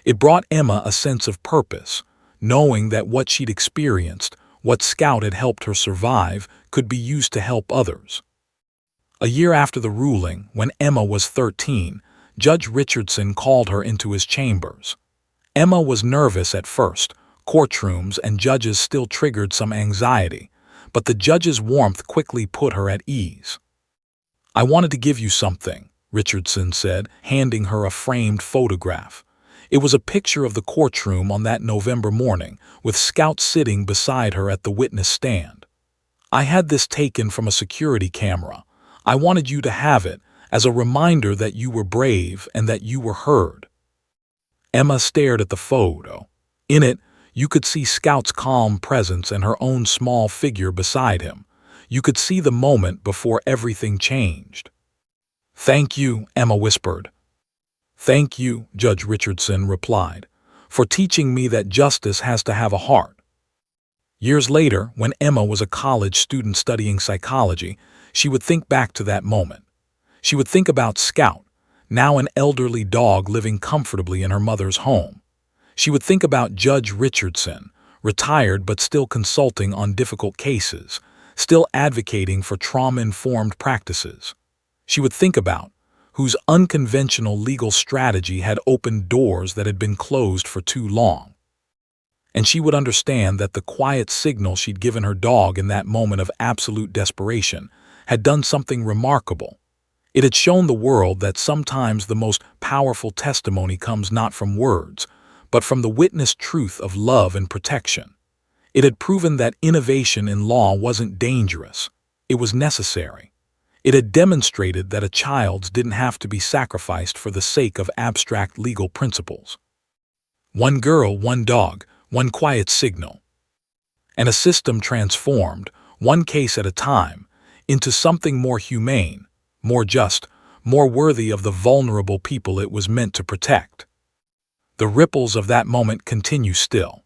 A: It brought Emma a sense of purpose, knowing that what she'd experienced, what Scout had helped her survive, could be used to help others. A year after the ruling, when Emma was 13, Judge Richardson called her into his chambers. Emma was nervous at first. Courtrooms and judges still triggered some anxiety, but the judge's warmth quickly put her at ease. "I wanted to give you something," Richardson said, handing her a framed photograph. It was a picture of the courtroom on that November morning, with Scout sitting beside her at the witness stand. "I had this taken from a security camera. I wanted you to have it as a reminder that you were brave and that you were heard." Emma stared at the photo. In it, you could see Scout's calm presence and her own small figure beside him. You could see the moment before everything changed. "Thank you," Emma whispered. "Thank you," Judge Richardson replied, "for teaching me that justice has to have a heart." Years later, when Emma was a college student studying psychology, she would think back to that moment. She would think about Scout, now an elderly dog living comfortably in her mother's home. She would think about Judge Richardson, retired but still consulting on difficult cases, still advocating for trauma-informed practices. She would think about whose unconventional legal strategy had opened doors that had been closed for too long. And she would understand that the quiet signal she'd given her dog in that moment of absolute desperation had done something remarkable. It had shown the world that sometimes the most powerful testimony comes not from words, but from the witnessed truth of love and protection. It had proven that innovation in law wasn't dangerous. It was necessary. It had demonstrated that a child didn't have to be sacrificed for the sake of abstract legal principles. One girl, one dog, one quiet signal. and a system transformed, one case at a time, into something more humane, more just, more worthy of the vulnerable people it was meant to protect. The ripples of that moment continue still.